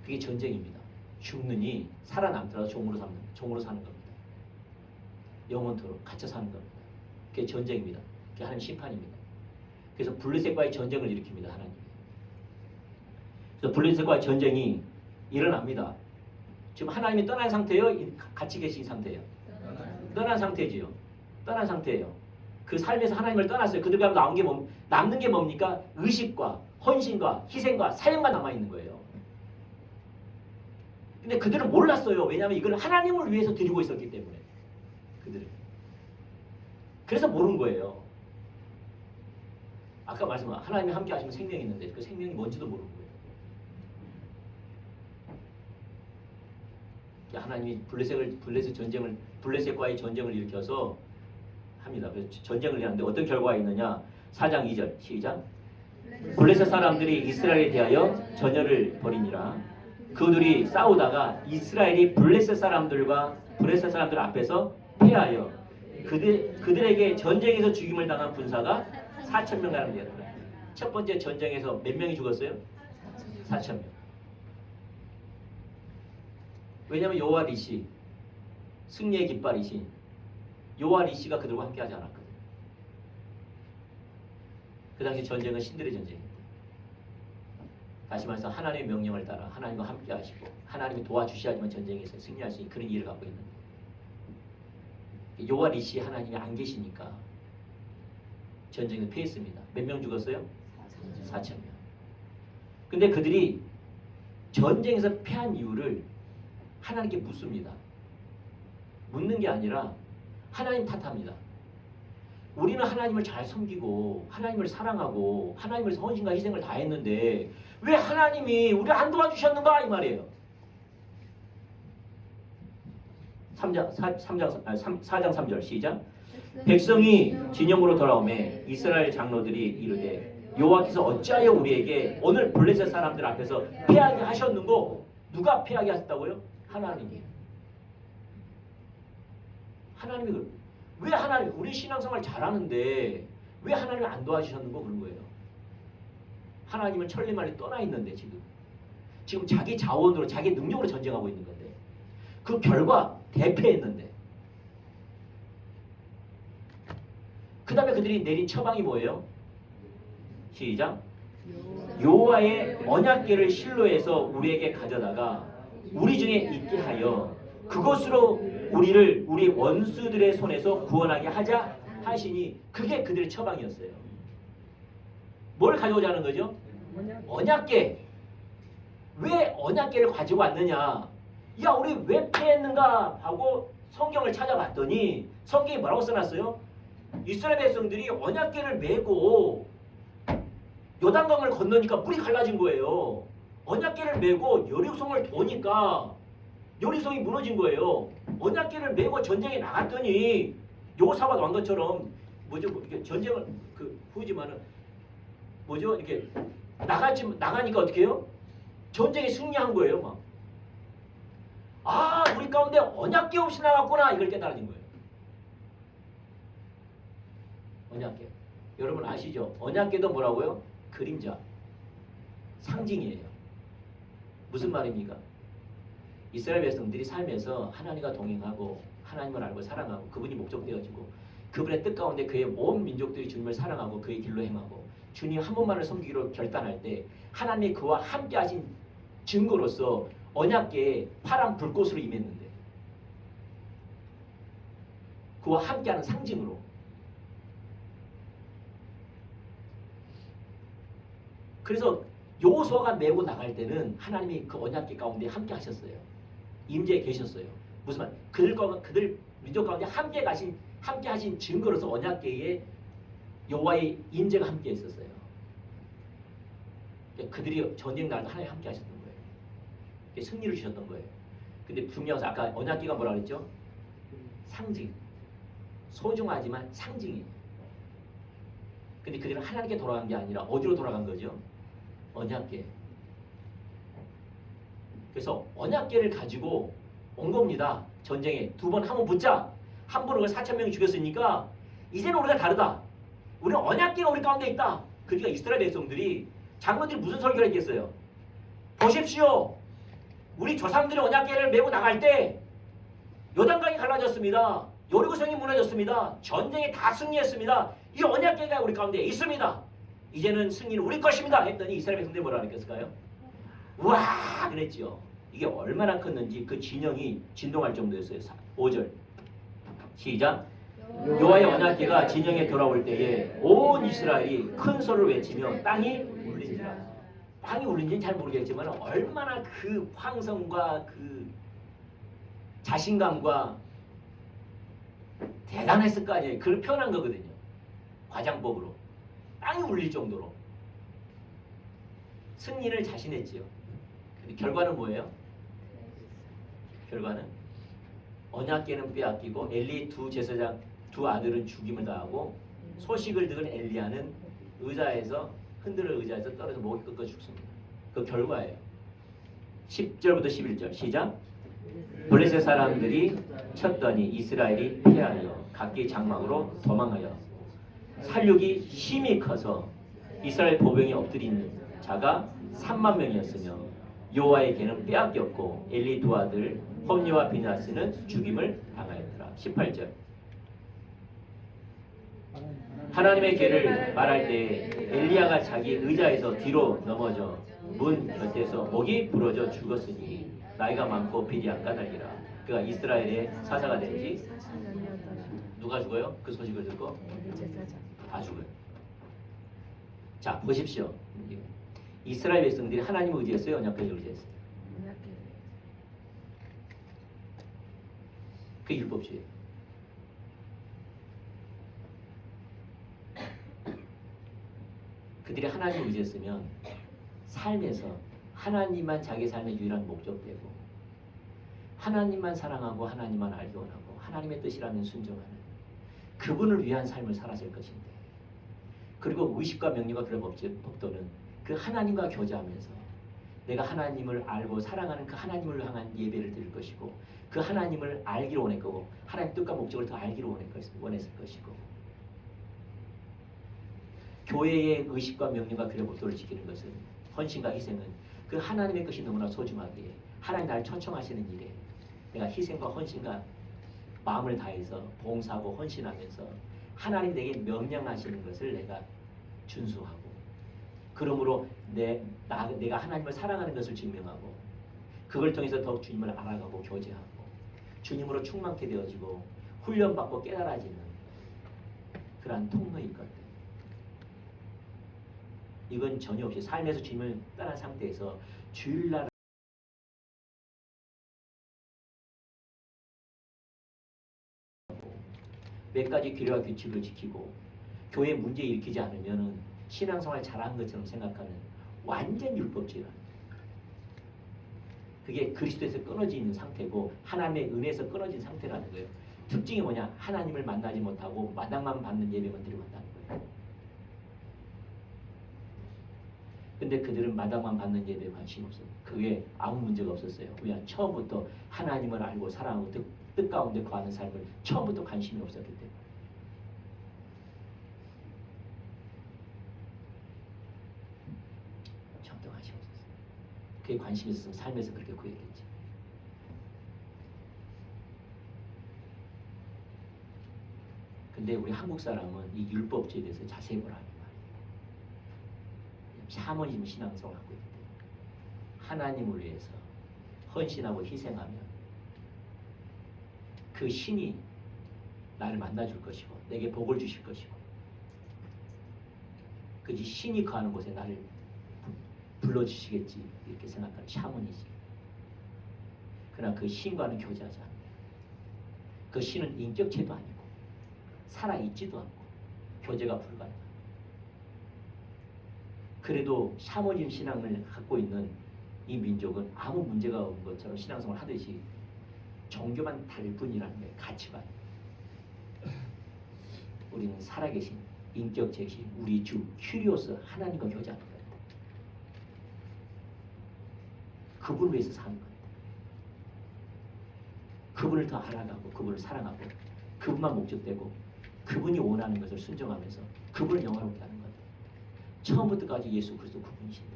그게 전쟁입니다. 죽느니 살아남더라도 종으로 사는 겁니다. 영원토록 갇혀 사는 겁니다. 그게 전쟁입니다. 그게 하나님 심판입니다. 그래서 블레셋과의 전쟁을 일으킵니다. 하나님이. 그래서 블레셋과의 전쟁이 일어납니다. 지금 하나님이 떠난 상태예요? 같이 계신 상태예요? 떠난 상태지요. 떠난 상태예요. 그 삶에서 하나님을 떠났어요. 그들과 남는 게 뭡니까? 의식과 헌신과 희생과 사역만 남아있는 거예요. 근데 그들은 몰랐어요. 왜냐하면 이걸 하나님을 위해서 드리고 있었기 때문에. 그들은. 그래서 모른 거예요. 아까 말씀한 하나님이 함께 하시면 생명이 있는데 그 생명이 뭔지도 모르는 거예요. 하나님이 블레셋과의 전쟁을 일으켜서 합니다. 그래서 전쟁을 하는데 어떤 결과가 있느냐? 4장 2절 시작. 블레셋 사람들이 이스라엘에 대하여 전열을 벌이니라. 그들이 싸우다가 이스라엘이 블레셋 사람들 앞에서 패하여 그들에게 전쟁에서 죽임을 당한 군사가 4,000명가량 되었더라. 첫 번째 전쟁에서 몇 명이 죽었어요? 4,000명. 왜냐하면 여호와 니시 승리의 깃발이신 여호와 니시가 그들과 함께하지 않았거든. 그 당시 전쟁은 신들의 전쟁입니다. 다시 말해서 하나님의 명령을 따라 하나님과 함께하시고 하나님이 도와주셔야지만 전쟁에서 승리할 수 있는 그런 이해를 갖고 있는데 여호와 니시 하나님이 안 계시니까 전쟁은 패했습니다. 몇 명 죽었어요? 4,000명. 근데 그들이 전쟁에서 패한 이유를 하나님께 묻습니다. 묻는 게 아니라 하나님 탓합니다. 우리는 하나님을 잘 섬기고 하나님을 사랑하고 하나님을 헌신과 희생을 다 했는데 왜 하나님이 우리 안 도와주셨는가 이 말이에요. 4장 3절 시작. 백성이 진영으로 돌아오매 이스라엘 장로들이 이르되 여호와께서 어찌하여 우리에게 오늘 블레셋 사람들 앞에서 패하게 하셨는고? 누가 패하게 하셨다고요? 하나님이. 하나님이 왜 하나님 우리 신앙생활 잘하는데 왜 하나님이 안 도와주셨는고 그런 거예요. 하나님은 천리만리 떠나 있는데 지금 자기 자원으로 자기 능력으로 전쟁하고 있는 건데 그 결과 대패했는데 그 다음에 그들이 내린 처방이 뭐예요? 시작. 여호와의 언약궤를 실로에서 우리에게 가져다가 우리 중에 있게 하여 그것으로 우리를 우리 원수들의 손에서 구원하게 하자 하시니 그게 그들의 처방이었어요. 뭘 가져오자는 거죠? 언약궤. 왜 언약궤를 가지고 왔느냐? 야 우리 왜 패했는가 하고 성경을 찾아봤더니 성경이 뭐라고 써놨어요? 이스라엘 백성들이 언약궤를 메고 요단강을 건너니까 물이 갈라진 거예요. 언약궤를 메고 여리고성을 도니까 여리고성이 무너진 거예요. 언약궤를 메고 전쟁에 나갔더니 여호사밧 왕것처럼 뭐죠? 이렇게 전쟁을 보이지만은 뭐죠? 이렇게 나가니까 어떻게 해요? 전쟁에 승리한 거예요, 막. 아, 우리 가운데 언약궤 없이 나갔구나. 이걸 깨달아진 거예요. 언약궤. 여러분 아시죠? 언약궤도 뭐라고요? 그림자. 상징이에요. 무슨 말입니까? 이스라엘 백성들이 삶에서 하나님과 동행하고 하나님을 알고 사랑하고 그분이 목적되어지고 그분의 뜻 가운데 그의 온 민족들이 주님을 사랑하고 그의 길로 행하고 주님 한 분만을 섬기기로 결단할 때 하나님이 그와 함께 하신 증거로서 언약궤에 파란 불꽃으로 임했는데 그와 함께하는 상징으로 그래서 여호수아가 메고 나갈 때는 하나님이 그 언약궤 가운데 함께 하셨어요. 임재에 계셨어요. 무슨 말? 그들 민족 가운데 함께 하신 증거로서 언약궤에 여호와의 임재가 함께 있었어요. 그들이 전쟁 날도 하나님 함께 하셨던 거예요. 승리를 주셨던 거예요. 근데 분명히 아까 언약궤가 뭐라 그랬죠? 상징. 소중하지만 상징이에요. 근데 그들은 하나님께 돌아간 게 아니라 어디로 돌아간 거죠? 언약궤. 그래서 언약궤를 가지고 온 겁니다. 전쟁에 두 번 한 번 붙자. 한 번으로 4,000명이 죽였으니까 이제는 우리가 다르다. 우리는 언약궤가 우리 가운데 있다. 그러니까 이스라엘 백성들이 장로들이 무슨 설교를 했겠어요? 보십시오. 우리 조상들의 언약궤를 메고 나갈 때 요단강이 갈라졌습니다. 여리고성이 무너졌습니다. 전쟁에 다 승리했습니다. 이 언약궤가 우리 가운데 있습니다. 이제는 승리는 우리 것입니다. 했더니 이스라엘 백성들이 뭐라 그랬을까요? 우와 그랬죠. 이게 얼마나 컸는지 그 진영이 진동할 정도였어요. 5절 시작. 여호와의 언약궤가 진영에 돌아올 때에 온 이스라엘이 큰 소리를 외치며 땅이 울리니라. 땅이 울린지는 잘 모르겠지만 얼마나 그 황성과 그 자신감과 대단했을 거 아니에요. 그걸 표현한 거거든요. 과장법으로 땅이 울릴 정도로 승리를 자신했지요. 근데 결과는 뭐예요? 결과는 언약궤는 빼앗기고 엘리 두 제사장 두 아들은 죽임을 당하고 소식을 들은 엘리야는 흔들을 의자에서 떨어져 목이 꺾어 죽습니다. 그 결과예요. 10절부터 11절 시작. 블레셋 사람들이 쳤더니 이스라엘이 피하여 각기 장막으로 도망하여 살육이 힘이 커서 이스라엘 보병이 엎드린 자가 3만 명이었으며 여호와의 궤는 빼앗겼고 엘리 두 아들 홈리와 비나스는 죽임을 당하였더라. 18절 하나님의 궤를 말할 때 엘리야가 자기 의자에서 뒤로 넘어져 문 곁에서 목이 부러져 죽었으니 나이가 많고 비리한 까닭이라. 그가 이스라엘의 사사가 된지 누가 죽어요? 그 소식을 듣고 다 죽어요. 자 보십시오. 이스라엘 백성들이 하나님을 의지했어요? 언약궤를 의지했어요? 그 율법주의. 그들이 하나님을 의지했으면 삶에서 하나님만 자기 삶의 유일한 목적되고 하나님만 사랑하고 하나님만 알기 원하고 하나님의 뜻이라면 순종하는 그분을 위한 삶을 살았을 것인데 그리고 의식과 명령과 그런 법도는 그 하나님과 교제하면서 내가 하나님을 알고 사랑하는 그 하나님을 향한 예배를 드릴 것이고 그 하나님을 알기로 원했고 하나님 뜻과 목적을 더 알기로 원했을 것이고 교회의 의식과 명령과 그런 법도를 지키는 것은 헌신과 희생은 그 하나님의 것이 너무나 소중하기에 하나님 나를 초청하시는 일에 내가 희생과 헌신과 마음을 다해서 봉사하고 헌신하면서 하나님 내게 명령하시는 것을 내가 준수하고 그러므로 내가 하나님을 사랑하는 것을 증명하고 그걸 통해서 더욱 주님을 알아가고 교제하고 주님으로 충만케 되어지고 훈련받고 깨달아지는 그러한 통로일 것. 이건 전혀 없이 삶에서 주님을 떠난 상태에서 주일날 몇 가지 규례와 규칙을 지키고 교회 문제 일으키지 않으면은 신앙생활 잘한 것처럼 생각하는 완전 율법주의라. 그게 그리스도에서 끊어져 있는 상태고 하나님의 은혜에서 끊어진 상태라는 거예요. 특징이 뭐냐? 하나님을 만나지 못하고 마당만 받는 예배만 드리고 한다는 거예요. 근데 그들은 마당만 받는 예배에 관심이 없어요. 그게 아무 문제가 없었어요. 왜냐? 처음부터 하나님을 알고 사랑하고 뜻 가운데 거하는 삶을 처음부터 관심이 없었기 때문에. 처음부터 관심이 없었어요. 그게 관심이 있었으면 삶에서 그렇게 구했겠지. 근데 우리 한국 사람은 이 율법주의에 대해서 자세히 보라는 말이에요. 샤머니즘 신앙성을 갖고 있기 때문에 하나님을 위해서 헌신하고 희생하면 그 신이 나를 만나줄 것이고 내게 복을 주실 것이고 그 신이 거하는 곳에 나를 불러주시겠지 이렇게 생각하는 샤머니즘. 그러나 그 신과는 교제하지 않아요. 그 신은 인격체도 아니고 살아있지도 않고 교제가 불가능합니다. 그래도 샤머니즘 신앙을 갖고 있는 이 민족은 아무 문제가 없는 것처럼 신앙생활을 하듯이 종교만 다를 뿐이라는 거예요. 가치관. 우리는 살아계신 인격체이신 우리 주 큐리오스 하나님과 교제하는 거예요. 그분을 위해서 사는 거예요. 그분을 더 알아가고 그분을 사랑하고 그분만 목적되고 그분이 원하는 것을 순종하면서 그분을 영화롭게 하는 거예요. 처음부터까지 예수 그리스도 그분이신데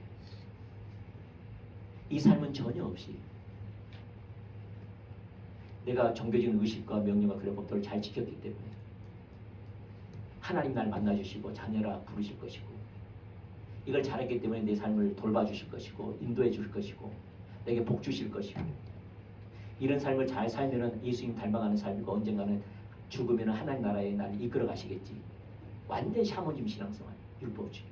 이 삶은 전혀 없이 내가 종교적인 의식과 명령과 그런 법들을 잘 지켰기 때문에 하나님 날 만나주시고 자녀라 부르실 것이고 이걸 잘했기 때문에 내 삶을 돌봐주실 것이고 인도해 줄 것이고 내게 복 주실 것이고 이런 삶을 잘 살면은 예수님 닮아가는 삶이고 언젠가는 죽으면 하나님 나라에 나를 이끌어 가시겠지. 완전 샤머니즘 신앙생활 율법주의.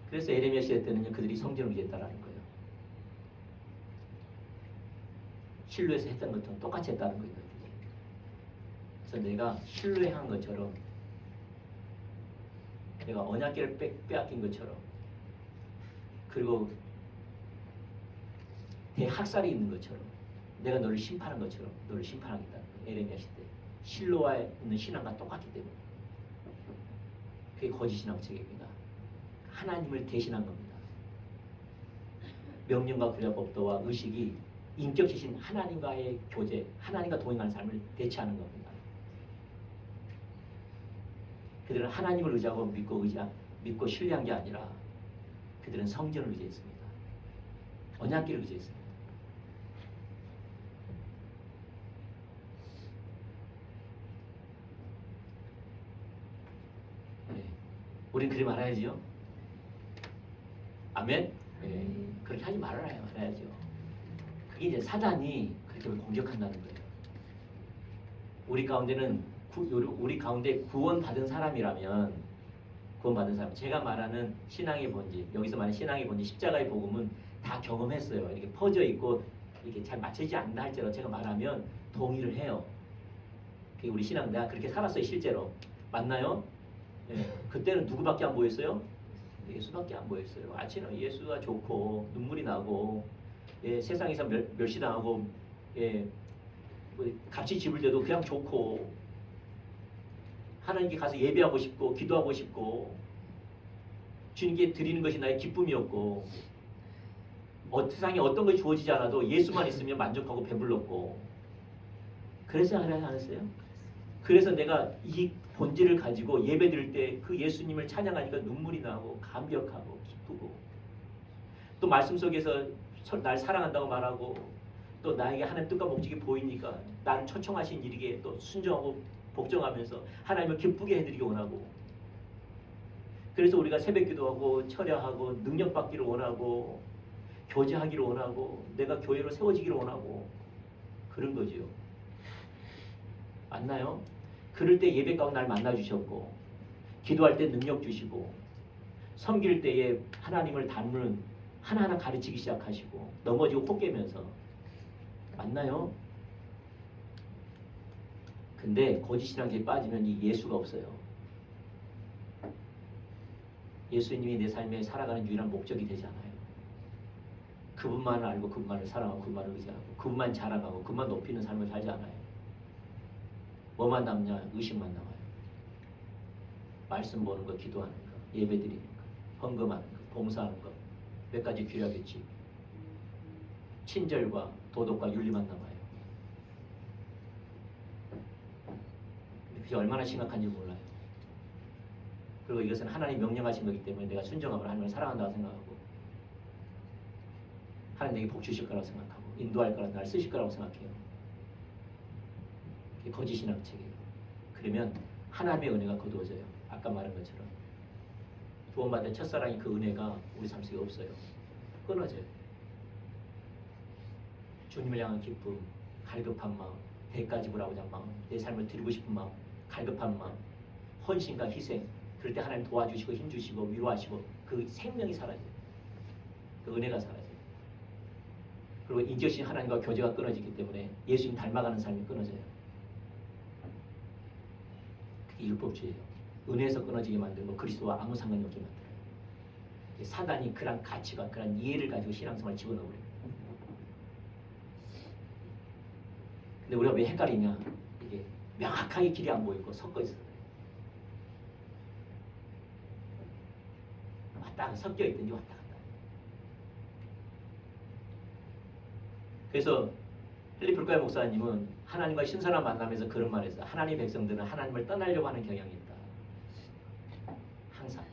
그래서 에레미야 시대 때는 그들이 성전을 위했다라는 거예요. 실로에서 했던 것처럼 똑같이 했다는 거예요. 그래서 내가 실로에 한 것처럼 내가 언약궤를 빼앗긴 것처럼 그리고 대학살이 있는 것처럼 내가 너를 심판한 것처럼 너를 심판하겠다는 거예요. 에레미야 시대 실로에 있는 신앙과 똑같기 때문에 그게 거짓 신앙 체계입니다. 하나님을 대신한 겁니다. 명령과 규례법도와 의식이 인격지신 하나님과의 교제, 하나님과 동행하는 삶을 대체하는 겁니다. 그들은 하나님을 의지하고 믿고 신뢰한 게 아니라 그들은 성전을 의지했습니다. 언약궤를 의지했습니다. 네. 우리는 그리 말아야지요. 아멘? 네. 그렇게 하지 말아야죠. 그게 이제 사단이 그렇게 공격한다는 거예요. 우리 가운데는 우리 가운데 구원받은 사람이라면 구원받은 사람, 제가 말하는 신앙의 본질, 여기서 말하는 신앙의 본질, 십자가의 복음은 다 경험했어요. 이렇게 퍼져 있고 이렇게 잘 맞춰지지 않나 할지라도 제가 말하면 동의를 해요. 그게 우리 신앙, 내가 그렇게 살았어요. 실제로 맞나요? 네. 그때는 누구밖에 안 보였어요? 예수밖에 안 보였어요. 아침에 예수가 좋고 눈물이 나고 세상에서 멸시당하고 같이 집을 때도 그냥 좋고 하나님께 가서 예배하고 싶고 기도하고 싶고 주님께 드리는 것이 나의 기쁨이었고 세상에 어떤 것이 주어지지 않아도 예수만 있으면 만족하고 배불렀고 그래서 하나님 안 했어요? 그래서 내가 이 본질을 가지고 예배 드릴 때 그 예수님을 찬양하니까 눈물이 나고 감격하고 기쁘고 또 말씀 속에서 날 사랑한다고 말하고 또 나에게 하나님 뜻과 목적이 보이니까 나를 초청하신 일에게 또 순종하고 복종하면서 하나님을 기쁘게 해드리기 원하고 그래서 우리가 새벽기도하고 철야하고 능력받기를 원하고 교제하기를 원하고 내가 교회로 세워지기를 원하고 그런 거지요. 맞나요? 그럴 때 예배 가운데 날 만나주셨고 기도할 때 능력 주시고 섬길 때에 하나님을 닮는 하나하나 가르치기 시작하시고 넘어지고 코 깨면서 맞나요? 근데 거짓 신앙에 빠지면 이 예수가 없어요. 예수님이 내 삶에 살아가는 유일한 목적이 되지 않아요. 그분만을 알고 그분만을 사랑하고 그분만을 의지하고 그분만 자랑하고 그분만 높이는 삶을 살지 않아요. 뭐만 남냐? 의식만 남아요. 말씀 보는 거, 기도하는 거, 예배 드리는 거, 헌금하는 거, 봉사하는 거, 몇 가지 규약했지. 친절과 도덕과 윤리만 남아요. 그게 얼마나 심각한지 몰라요. 그리고 이것은 하나님 명령하신 거기 때문에 내가 순종하면 하나님을 사랑한다고 생각하고 하나님 내게 복 주실 거라고 생각하고 인도할 거라고 날 쓰실 거라고 생각해요. 그게 거짓 신앙책이에요. 그러면 하나님의 은혜가 거두어져요. 아까 말한 것처럼 구원받은 첫사랑이 그 은혜가 우리 삶 속에 없어요. 끊어져요. 주님을 향한 기쁨, 갈급한 마음, 대가 지불하고자 하는 마음, 내 삶을 드리고 싶은 마음, 갈급한 마음, 헌신과 희생. 그럴 때 하나님 도와주시고 힘주시고 위로하시고 그 생명이 사라져요. 그 은혜가 사라져요. 그리고 인격신 하나님과 교제가 끊어지기 때문에 예수님 닮아가는 삶이 끊어져요. 그게 율법주의예요. 은혜에서 끊어지게 만들고 그리스도와 아무 상관이 없게 만들어요. 사단이 그런 가치가 그런 이해를 가지고 신앙생활을 집어넣어버려요. 근데 우리가 왜 헷갈리냐? 이게 명확하게 길이 안 보이고 섞어 있어요. 왔다 섞여 있든지 왔다 갔다. 그래서 헬리풀가의 목사님은 하나님과 신선한 만남에서 그런 말을 했어요. 하나님 백성들은 하나님을 떠나려고 하는 경향이 있다. 항상.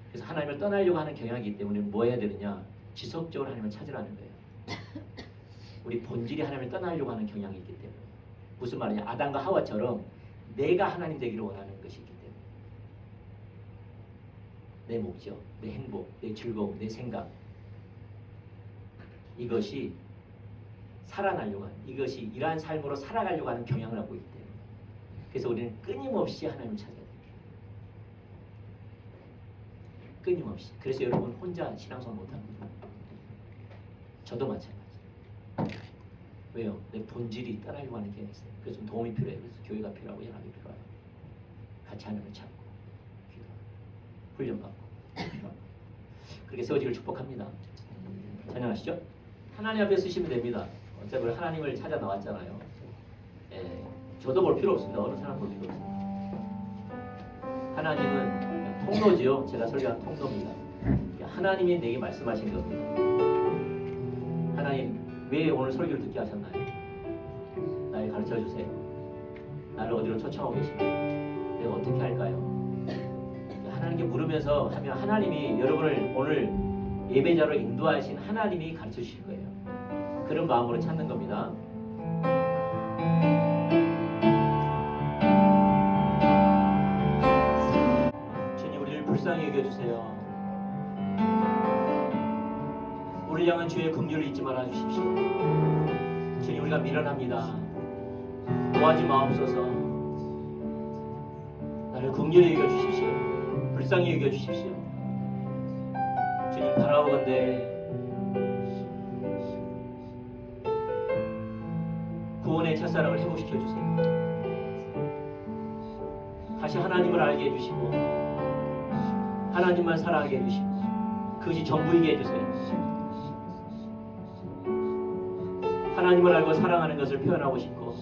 그래서 하나님을 떠나려고 하는 경향이 있기 때문에 뭐 해야 되느냐? 지속적으로 하나님을 찾으라는 거예요. 우리 본질이 하나님을 떠나려고 하는 경향이 있기 때문에. 무슨 말이냐? 아담과 하와처럼 내가 하나님 되기를 원하는 것이 있기 때문에. 내 목적, 내 행복, 내 즐거움, 내 생각. 이것이 살아나려고 하는, 이것이 이러한 삶으로 살아가려고 하는 경향을 갖고 있기 때문에. 그래서 우리는 끊임없이 하나님을 찾아야 돼요. 끊임없이. 그래서 여러분 혼자 신앙생활 못합니다. 저도 마찬가지. 왜요? 내 본질이 떠나려고 하는 경향이 있어요. 그래서 좀 도움이 필요해요. 그래서 교회가 필요하고 연합이 필요해요. 같이 하나님을 찾고 기도하고 훈련받고 필요하고. 그렇게 세워지기를 축복합니다. 찬양하시죠? 하나님 앞에 쓰시면 됩니다. 어차피 우리 하나님을 찾아 나왔잖아요. 예, 저도 볼 필요 없습니다. 어느 사람 볼 필요 없습니다. 하나님은 통로지요. 제가 설교한 통로입니다. 하나님이 내게 말씀하신 겁니다. 하나님 왜 오늘 설교를 듣게 하셨나요? 나를 가르쳐 주세요. 나를 어디로 초청하고 계십니까? 내가 어떻게 할까요? 하나님께 물으면서 하면 하나님이 여러분을 오늘 예배자로 인도하신 하나님이 가르쳐 주실 거예요. 그런 마음으로 찾는 겁니다. 주님 우리를 불쌍히 여겨주세요. 우리를 향한 주의 긍휼을 잊지 말아 주십시오. 주님 우리가 미련합니다. 도와지 마옵소서. 나를 긍휼히 여겨주십시오. 불쌍히 여겨주십시오. 주님 바라오건대 구원의 첫사랑을 회복시켜주세요. 다시 하나님을 알게 해주시고 하나님만 사랑하게 해주시고 그것이 전부이게 해주세요. 하나님을 알고 사랑하는 것을 표현하고 싶고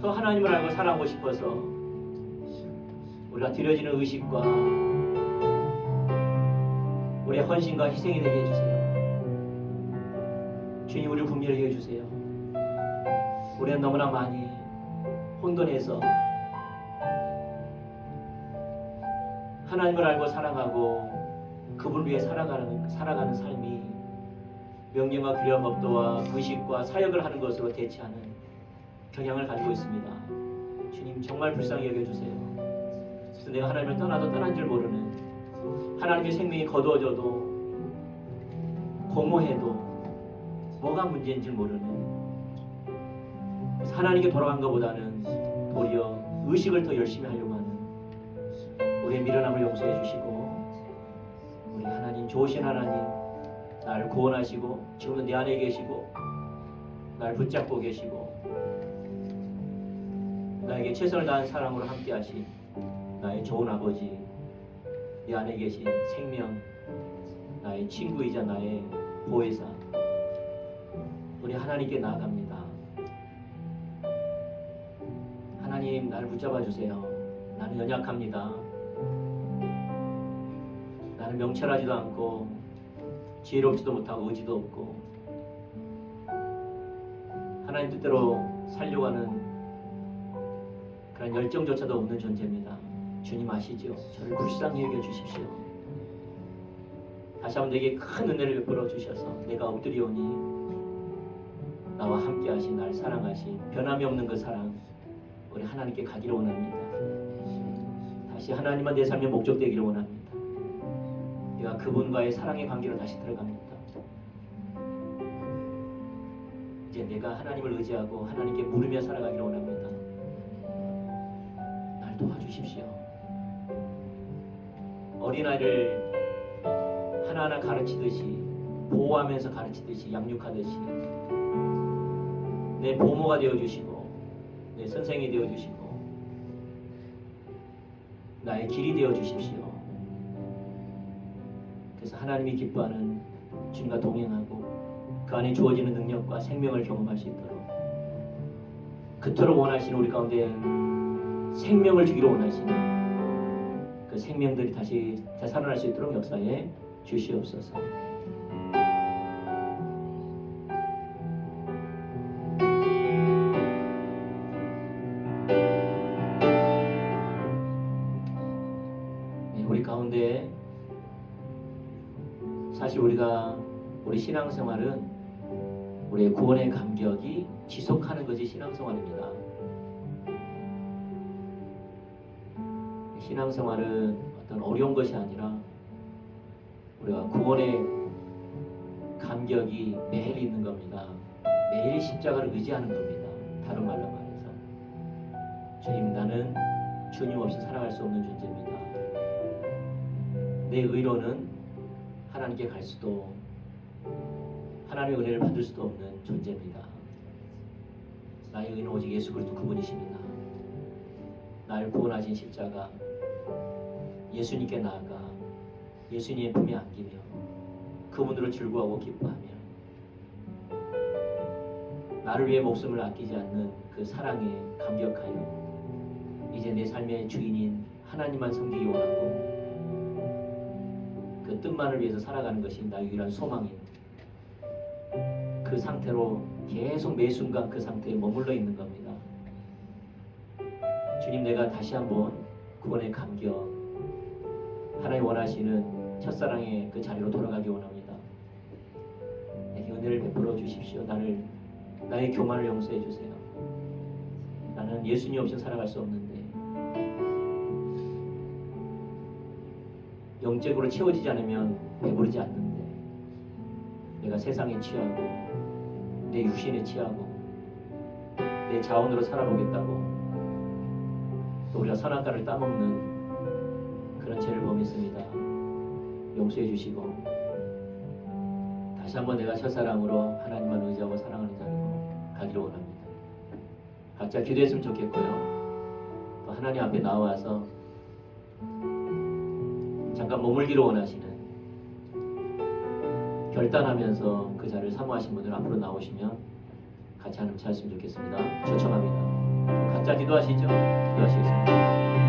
또 하나님을 알고 사랑하고 싶어서 우리가 드려지는 의식과 우리의 헌신과 희생이 되게 해주세요. 주님 우리를 긍휼히 해주세요. 우리는 너무나 많이 혼돈해서 하나님을 알고 사랑하고 그분을 위해 살아가는 삶이 명령과 규례와 법도와 의식과 사역을 하는 것으로 대체하는 경향을 가지고 있습니다. 주님 정말 불쌍히 여겨주세요. 그래서 내가 하나님을 떠나도 떠난 줄 모르는 하나님의 생명이 거두어져도 공허해도 뭐가 문제인지 모르는 그래서 하나님께 돌아간 것보다는 도리어 의식을 더 열심히 하려고 하는 우리의 미련함을 용서해 주시고 우리 하나님 좋으신 하나님 나를 구원하시고 지금은 내 안에 계시고 날 붙잡고 계시고 나에게 최선을 다한 사랑으로 함께 하신 나의 좋은 아버지, 내 안에 계신 생명, 나의 친구이자 나의 보혜사, 우리 하나님께 나아갑니다. 하나님, 나를 붙잡아 주세요. 나는 연약합니다. 나는 명철하지도 않고 지혜롭지도 못하고 의지도 없고 하나님 뜻대로 살려고 하는 그런 열정조차도 없는 존재입니다. 주님 아시죠? 저를 불쌍히 여겨 주십시오. 다시 한번 내게 큰 은혜를 베풀어 주셔서 내가 엎드리오니 나와 함께 하신, 날 사랑하신 변함이 없는 그 사랑 우리 하나님께 가기를 원합니다. 다시 하나님만 내 삶의 목적 되기를 원합니다. 내가 그분과의 사랑의 관계로 다시 들어갑니다. 이제 내가 하나님을 의지하고 하나님께 물으며 살아가기를 원합니다. 날 도와주십시오. 어린아이를 하나하나 가르치듯이, 보호하면서 가르치듯이, 양육하듯이 내 보모가 되어주시고 내 선생이 되어주시고 나의 길이 되어주십시오. 그래서 하나님이 기뻐하는 주님과 동행하고 그 안에 주어지는 능력과 생명을 경험할 수 있도록, 그토록 원하시는 우리 가운데 생명을 주기로 원하시는 그 생명들이 다시 되살아날 수 있도록 역사에 주시옵소서. 우리 가운데 사실 우리 신앙생활은 우리의 구원의 감격이 지속하는 것이 신앙생활입니다. 신앙생활은 어떤 어려운 것이 아니라 우리가 구원의 감격이 매일 있는 겁니다. 매일 십자가를 의지하는 겁니다. 다른 말로 말해서 주님, 나는 주님 없이 살아갈 수 없는 존재입니다. 내 의로는 하나님께 갈 수도, 하나님의 은혜를 받을 수도 없는 존재입니다. 나의 의는 오직 예수 그리스도 그분이십니다. 나를 구원하신 십자가, 예수님께 나아가 예수님의 품에 안기며 그분으로 즐거워하고 기뻐하며 나를 위해 목숨을 아끼지 않는 그 사랑에 감격하여 이제 내 삶의 주인인 하나님만 섬기기 원하고 그 뜻만을 위해서 살아가는 것이 나의 유일한 소망인 그 상태로 계속 매 순간 그 상태에 머물러 있는 겁니다. 주님, 내가 다시 한번 구원의 감격, 하나님 원하시는 첫사랑의 그 자리로 돌아가기 원합니다. 내게 은혜를 베풀어 주십시오. 나의 교만을 용서해 주세요. 나는 예수님 없이 살아갈 수 없는데, 영적으로 채워지지 않으면 배부르지 않는데, 내가 세상에 취하고 내 육신에 취하고 내 자원으로 살아보겠다고 또 우리가 선악과를 따먹는 그런 죄를 범했습니다. 용서해 주시고 다시 한번 내가 첫사랑으로 하나님만 의지하고 사랑하는 자리로 가기를 원합니다. 각자 기도했으면 좋겠고요. 또 하나님 앞에 나와서 잠깐 머물기를 원하시는, 결단하면서 그 자리를 사모하신 분들 앞으로 나오시면 같이 하나님 찾았으면 좋겠습니다. 초청합니다. 각자 기도하시죠. 기도하시겠습니다.